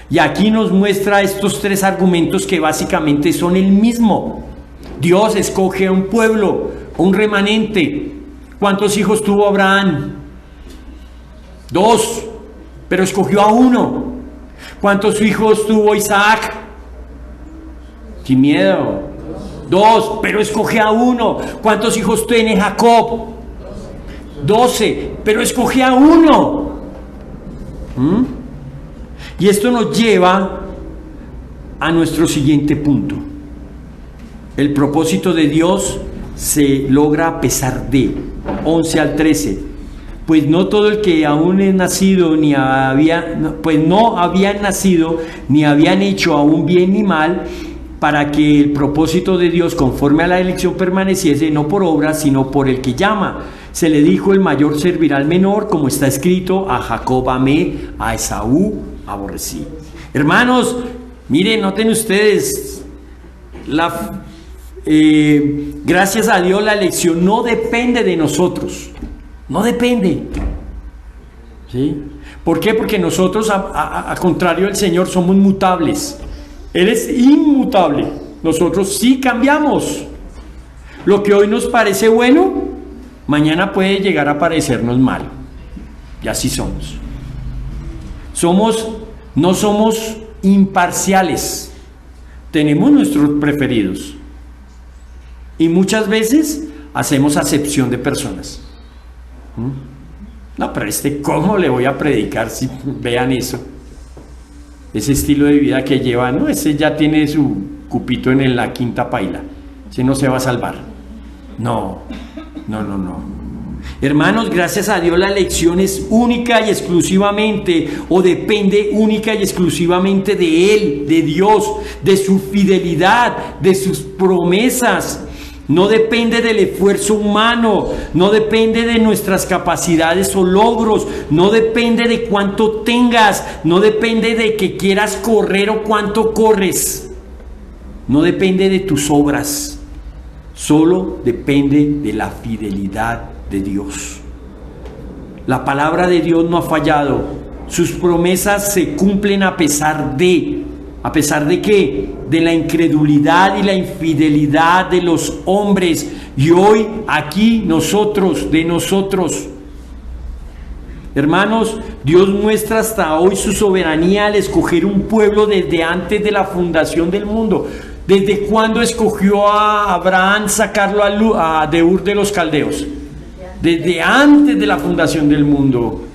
Y aquí nos muestra estos tres argumentos que básicamente son el mismo. Dios escoge a un pueblo, un remanente. ¿Cuántos hijos tuvo Abraham? 2, pero escogió a uno. ¿Cuántos hijos tuvo Isaac? Sin miedo. 2, pero escoge a uno. ¿Cuántos hijos tiene Jacob? 12, pero escoge a uno. Y esto nos lleva a nuestro siguiente punto. El propósito de Dios se logra a pesar de. 11 al 13. Pues no todo el que aún es nacido ni no habían nacido ni habían hecho aún bien ni mal, para que el propósito de Dios conforme a la elección permaneciese, no por obras sino por el que llama. Se le dijo: el mayor servirá al menor, como está escrito: a Jacob amé, a Esaú aborrecí. Hermanos, miren, noten ustedes, gracias a Dios la elección no depende de nosotros, no depende, ¿sí? ¿Por qué? Porque nosotros, a contrario del Señor, somos mutables. Él es inmutable, nosotros sí cambiamos. Lo que hoy nos parece bueno, mañana puede llegar a parecernos mal, y así somos. No somos imparciales, tenemos nuestros preferidos y muchas veces hacemos acepción de personas. No, pero ¿cómo le voy a predicar si vean eso? Ese estilo de vida que lleva, no, ese ya tiene su cupito en la quinta paila, ese no se va a salvar. No. Hermanos, gracias a Dios la elección es única y exclusivamente, o depende única y exclusivamente de Él, de Dios, de su fidelidad, de sus promesas. No depende del esfuerzo humano, no depende de nuestras capacidades o logros, no depende de cuánto tengas, no depende de que quieras correr o cuánto corres, no depende de tus obras, solo depende de la fidelidad de Dios. La palabra de Dios no ha fallado, sus promesas se cumplen a pesar de qué, de la incredulidad y la infidelidad de los hombres. Y hoy aquí nosotros, hermanos, Dios muestra hasta hoy su soberanía al escoger un pueblo desde antes de la fundación del mundo. ¿Desde cuándo escogió a Abraham sacarlo de Ur de los Caldeos? Desde antes de la fundación del mundo.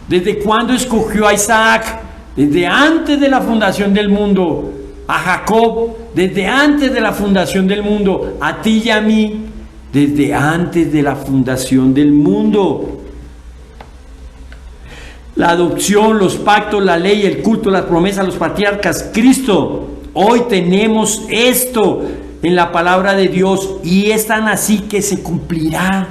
¿Desde cuándo escogió a Isaac? Desde antes de la fundación del mundo. A Jacob, desde antes de la fundación del mundo. A ti y a mí, desde antes de la fundación del mundo. La adopción, los pactos, la ley, el culto, las promesas, los patriarcas, Cristo. Hoy tenemos esto en la palabra de Dios y es tan así que se cumplirá.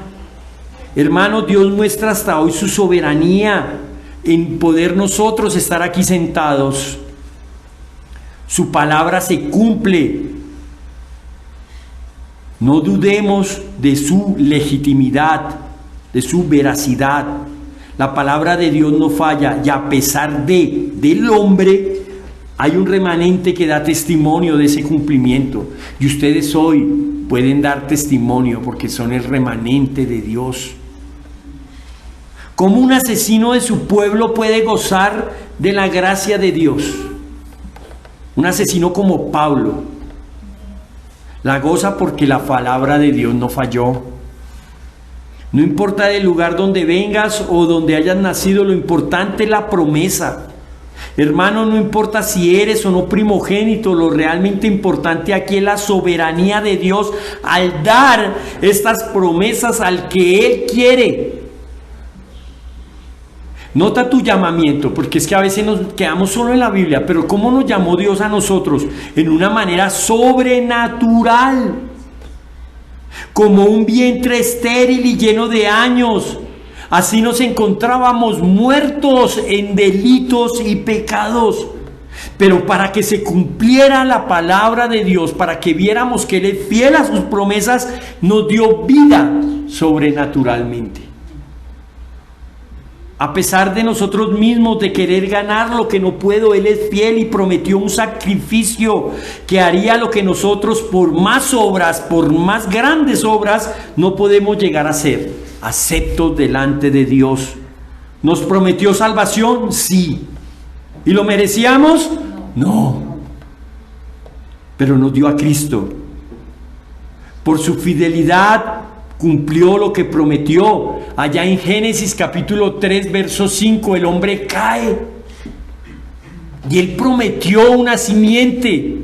Hermanos, Dios muestra hasta hoy su soberanía. en poder nosotros estar aquí sentados. Su palabra se cumple. No dudemos de su legitimidad, de su veracidad. La palabra de Dios no falla, y a pesar del hombre, hay un remanente que da testimonio de ese cumplimiento. Y ustedes hoy pueden dar testimonio porque son el remanente de Dios. ¿Cómo un asesino de su pueblo puede gozar de la gracia de Dios? Un asesino como Pablo la goza porque la palabra de Dios no falló. No importa del lugar donde vengas o donde hayas nacido, lo importante es la promesa. Hermano, no importa si eres o no primogénito, lo realmente importante aquí es la soberanía de Dios al dar estas promesas al que Él quiere. Nota tu llamamiento, porque es que a veces nos quedamos solo en la Biblia, pero ¿cómo nos llamó Dios a nosotros? En una manera sobrenatural, como un vientre estéril y lleno de años. Así nos encontrábamos muertos en delitos y pecados. Pero para que se cumpliera la palabra de Dios, para que viéramos que Él es fiel a sus promesas, nos dio vida sobrenaturalmente. A pesar de nosotros mismos, de querer ganar lo que no puedo, Él es fiel y prometió un sacrificio que haría lo que nosotros por más obras, por más grandes obras, no podemos llegar a ser, aceptos delante de Dios. ¿Nos prometió salvación? Sí. ¿Y lo merecíamos? No. Pero nos dio a Cristo. Por su fidelidad cumplió lo que prometió. Allá en Génesis capítulo 3, verso 5, el hombre cae. Y Él prometió una simiente.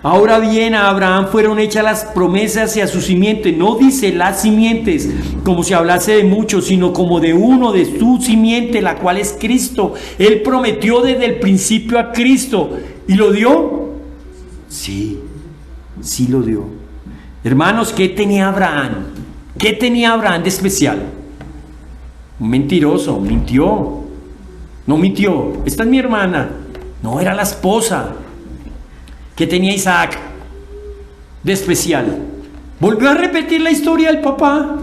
Ahora bien, a Abraham fueron hechas las promesas y a su simiente. No dice las simientes como si hablase de muchos, sino como de uno, de su simiente, la cual es Cristo. Él prometió desde el principio a Cristo. ¿Y lo dio? Sí, sí lo dio. Hermanos, ¿qué tenía Abraham? ¿Qué tenía Abraham de especial? Un mentiroso, mintió. No mintió. Esta es mi hermana. No, era la esposa. ¿Qué tenía Isaac de especial? Volvió a repetir la historia del papá.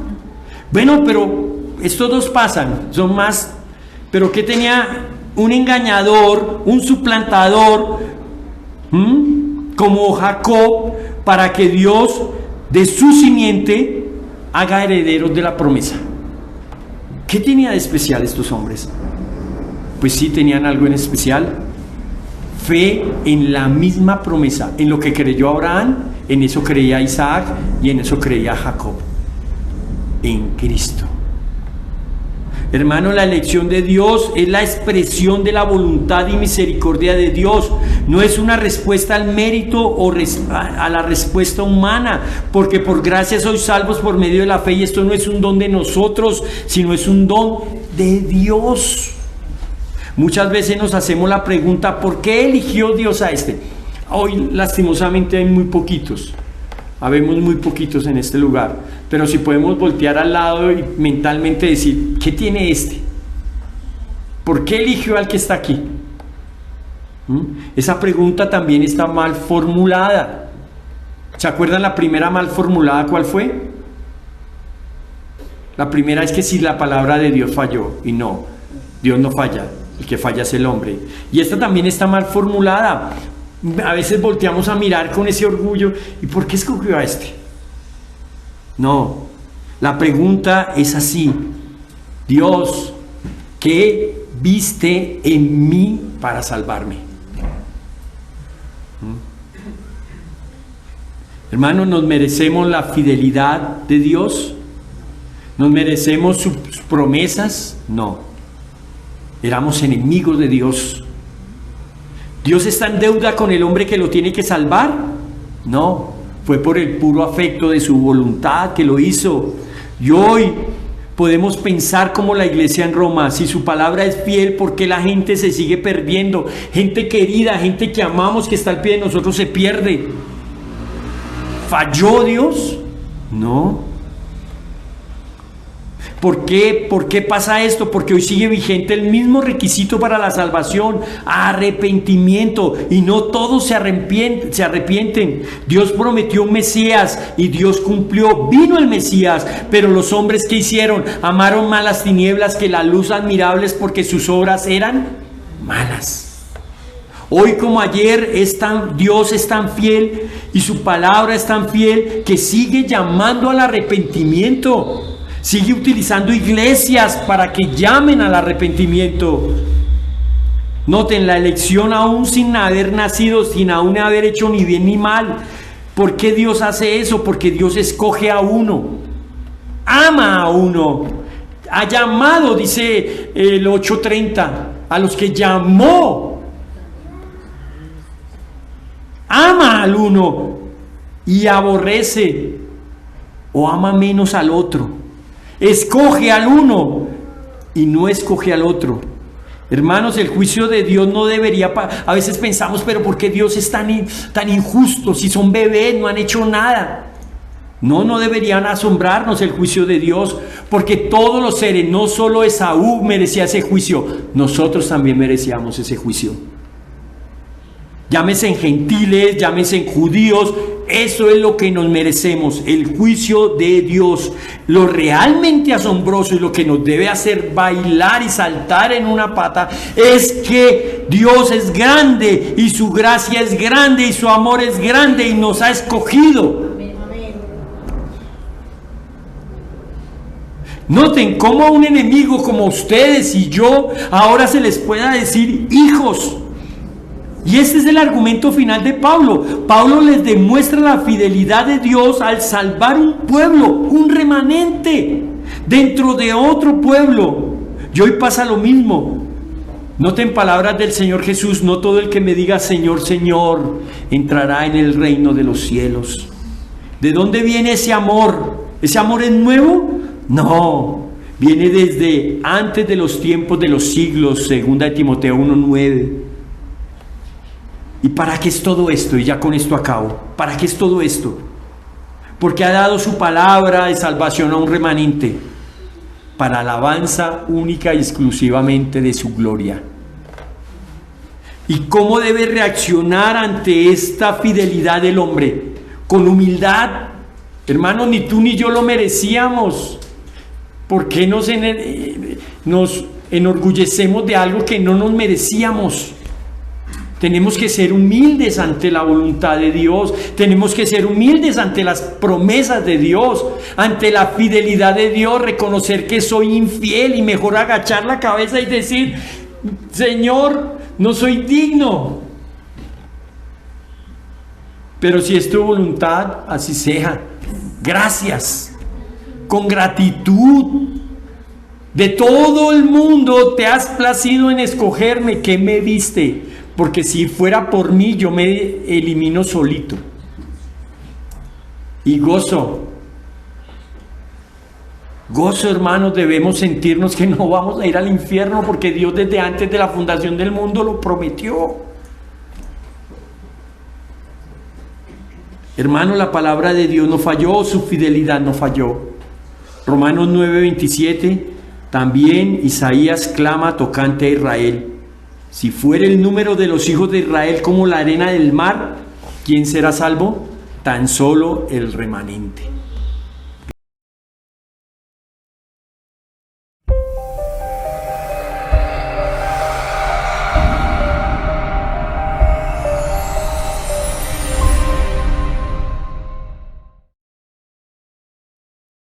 Bueno, pero estos dos pasan, son más. Pero ¿qué tenía? Un engañador, un suplantador, como Jacob, para que Dios de su simiente haga herederos de la promesa. ¿Qué tenía de especial estos hombres? Pues sí, tenían algo en especial. Fe en la misma promesa. En lo que creyó Abraham, en eso creía Isaac y en eso creía Jacob. En Cristo. Hermano, la elección de Dios es la expresión de la voluntad y misericordia de Dios. No es una respuesta al mérito o a la respuesta humana, porque por gracia sois salvos por medio de la fe, y esto no es un don de nosotros, sino es un don de Dios. Muchas veces nos hacemos la pregunta, ¿por qué eligió Dios a este? Hoy lastimosamente hay muy poquitos. Habemos muy poquitos en este lugar, pero si podemos voltear al lado y mentalmente decir, ¿qué tiene este? ¿Por qué eligió al que está aquí? Esa pregunta también está mal formulada. ¿Se acuerdan la primera mal formulada cuál fue? La primera es que si la palabra de Dios falló, y no, Dios no falla, el que falla es el hombre. Y esta también está mal formulada. A veces volteamos a mirar con ese orgullo, ¿y por qué escogió a este? No, la pregunta es así: Dios, ¿qué viste en mí para salvarme? Hermanos, ¿nos merecemos la fidelidad de Dios? ¿Nos merecemos sus promesas? No. Éramos enemigos de Dios. ¿Dios está en deuda con el hombre que lo tiene que salvar? No, fue por el puro afecto de su voluntad que lo hizo. Y hoy podemos pensar como la iglesia en Roma: si su palabra es fiel, ¿por qué la gente se sigue perdiendo? Gente querida, gente que amamos, que está al pie de nosotros, se pierde. ¿Falló Dios? No. ¿Por qué? ¿Por qué pasa esto? Porque hoy sigue vigente el mismo requisito para la salvación, arrepentimiento, y no todos se arrepienten. Dios prometió un Mesías y Dios cumplió, vino el Mesías, pero los hombres que hicieron, amaron más las tinieblas que la luz admirables porque sus obras eran malas. Hoy como ayer Dios es tan fiel y su palabra es tan fiel que sigue llamando al arrepentimiento. Sigue utilizando iglesias para que llamen al arrepentimiento. Noten la elección aún sin haber nacido, sin aún haber hecho ni bien ni mal. ¿Por qué Dios hace eso? Porque Dios escoge a uno, ama a uno. Ha llamado, dice el 8:30, a los que llamó. Ama al uno y aborrece o ama menos al otro. Escoge al uno y no escoge al otro. Hermanos, el juicio de Dios no debería... A veces pensamos, pero ¿por qué Dios es tan injusto? Si son bebés, no han hecho nada. No deberían asombrarnos el juicio de Dios, porque todos los seres, no solo Esaú merecía ese juicio, nosotros también merecíamos ese juicio. Llámese en gentiles, llámese en judíos, eso es lo que nos merecemos, el juicio de Dios. Lo realmente asombroso y lo que nos debe hacer bailar y saltar en una pata es que Dios es grande y su gracia es grande y su amor es grande y nos ha escogido. Noten cómo a un enemigo como ustedes y yo ahora se les pueda decir hijos. Y este es el argumento final de Pablo. Pablo les demuestra la fidelidad de Dios al salvar un pueblo, un remanente, dentro de otro pueblo. Y hoy pasa lo mismo. Noten palabras del Señor Jesús: no todo el que me diga Señor, Señor, entrará en el reino de los cielos. ¿De dónde viene ese amor? ¿Ese amor es nuevo? No, viene desde antes de los tiempos de los siglos, 2 Timoteo 1:9. ¿Y para qué es todo esto? Y ya con esto acabo. ¿Para qué es todo esto? Porque ha dado su palabra de salvación a un remanente para alabanza única y exclusivamente de su gloria. ¿Y cómo debe reaccionar ante esta fidelidad del hombre? Con humildad. Hermanos, ni tú ni yo lo merecíamos. ¿Por qué nos enorgullecemos de algo que no nos merecíamos? Tenemos que ser humildes ante la voluntad de Dios. Tenemos que ser humildes ante las promesas de Dios, ante la fidelidad de Dios, reconocer que soy infiel y mejor agachar la cabeza y decir: Señor, no soy digno. Pero si es tu voluntad, así sea. Gracias. Con gratitud. De todo el mundo te has placido en escogerme. ¿Qué me viste? Porque si fuera por mí, yo me elimino solito. Y gozo, hermanos, debemos sentirnos que no vamos a ir al infierno, porque Dios desde antes de la fundación del mundo lo prometió. Hermanos, la palabra de Dios no falló, su fidelidad no falló. Romanos 9:27, también Isaías clama tocante a Israel: si fuere el número de los hijos de Israel como la arena del mar, ¿quién será salvo? Tan solo el remanente.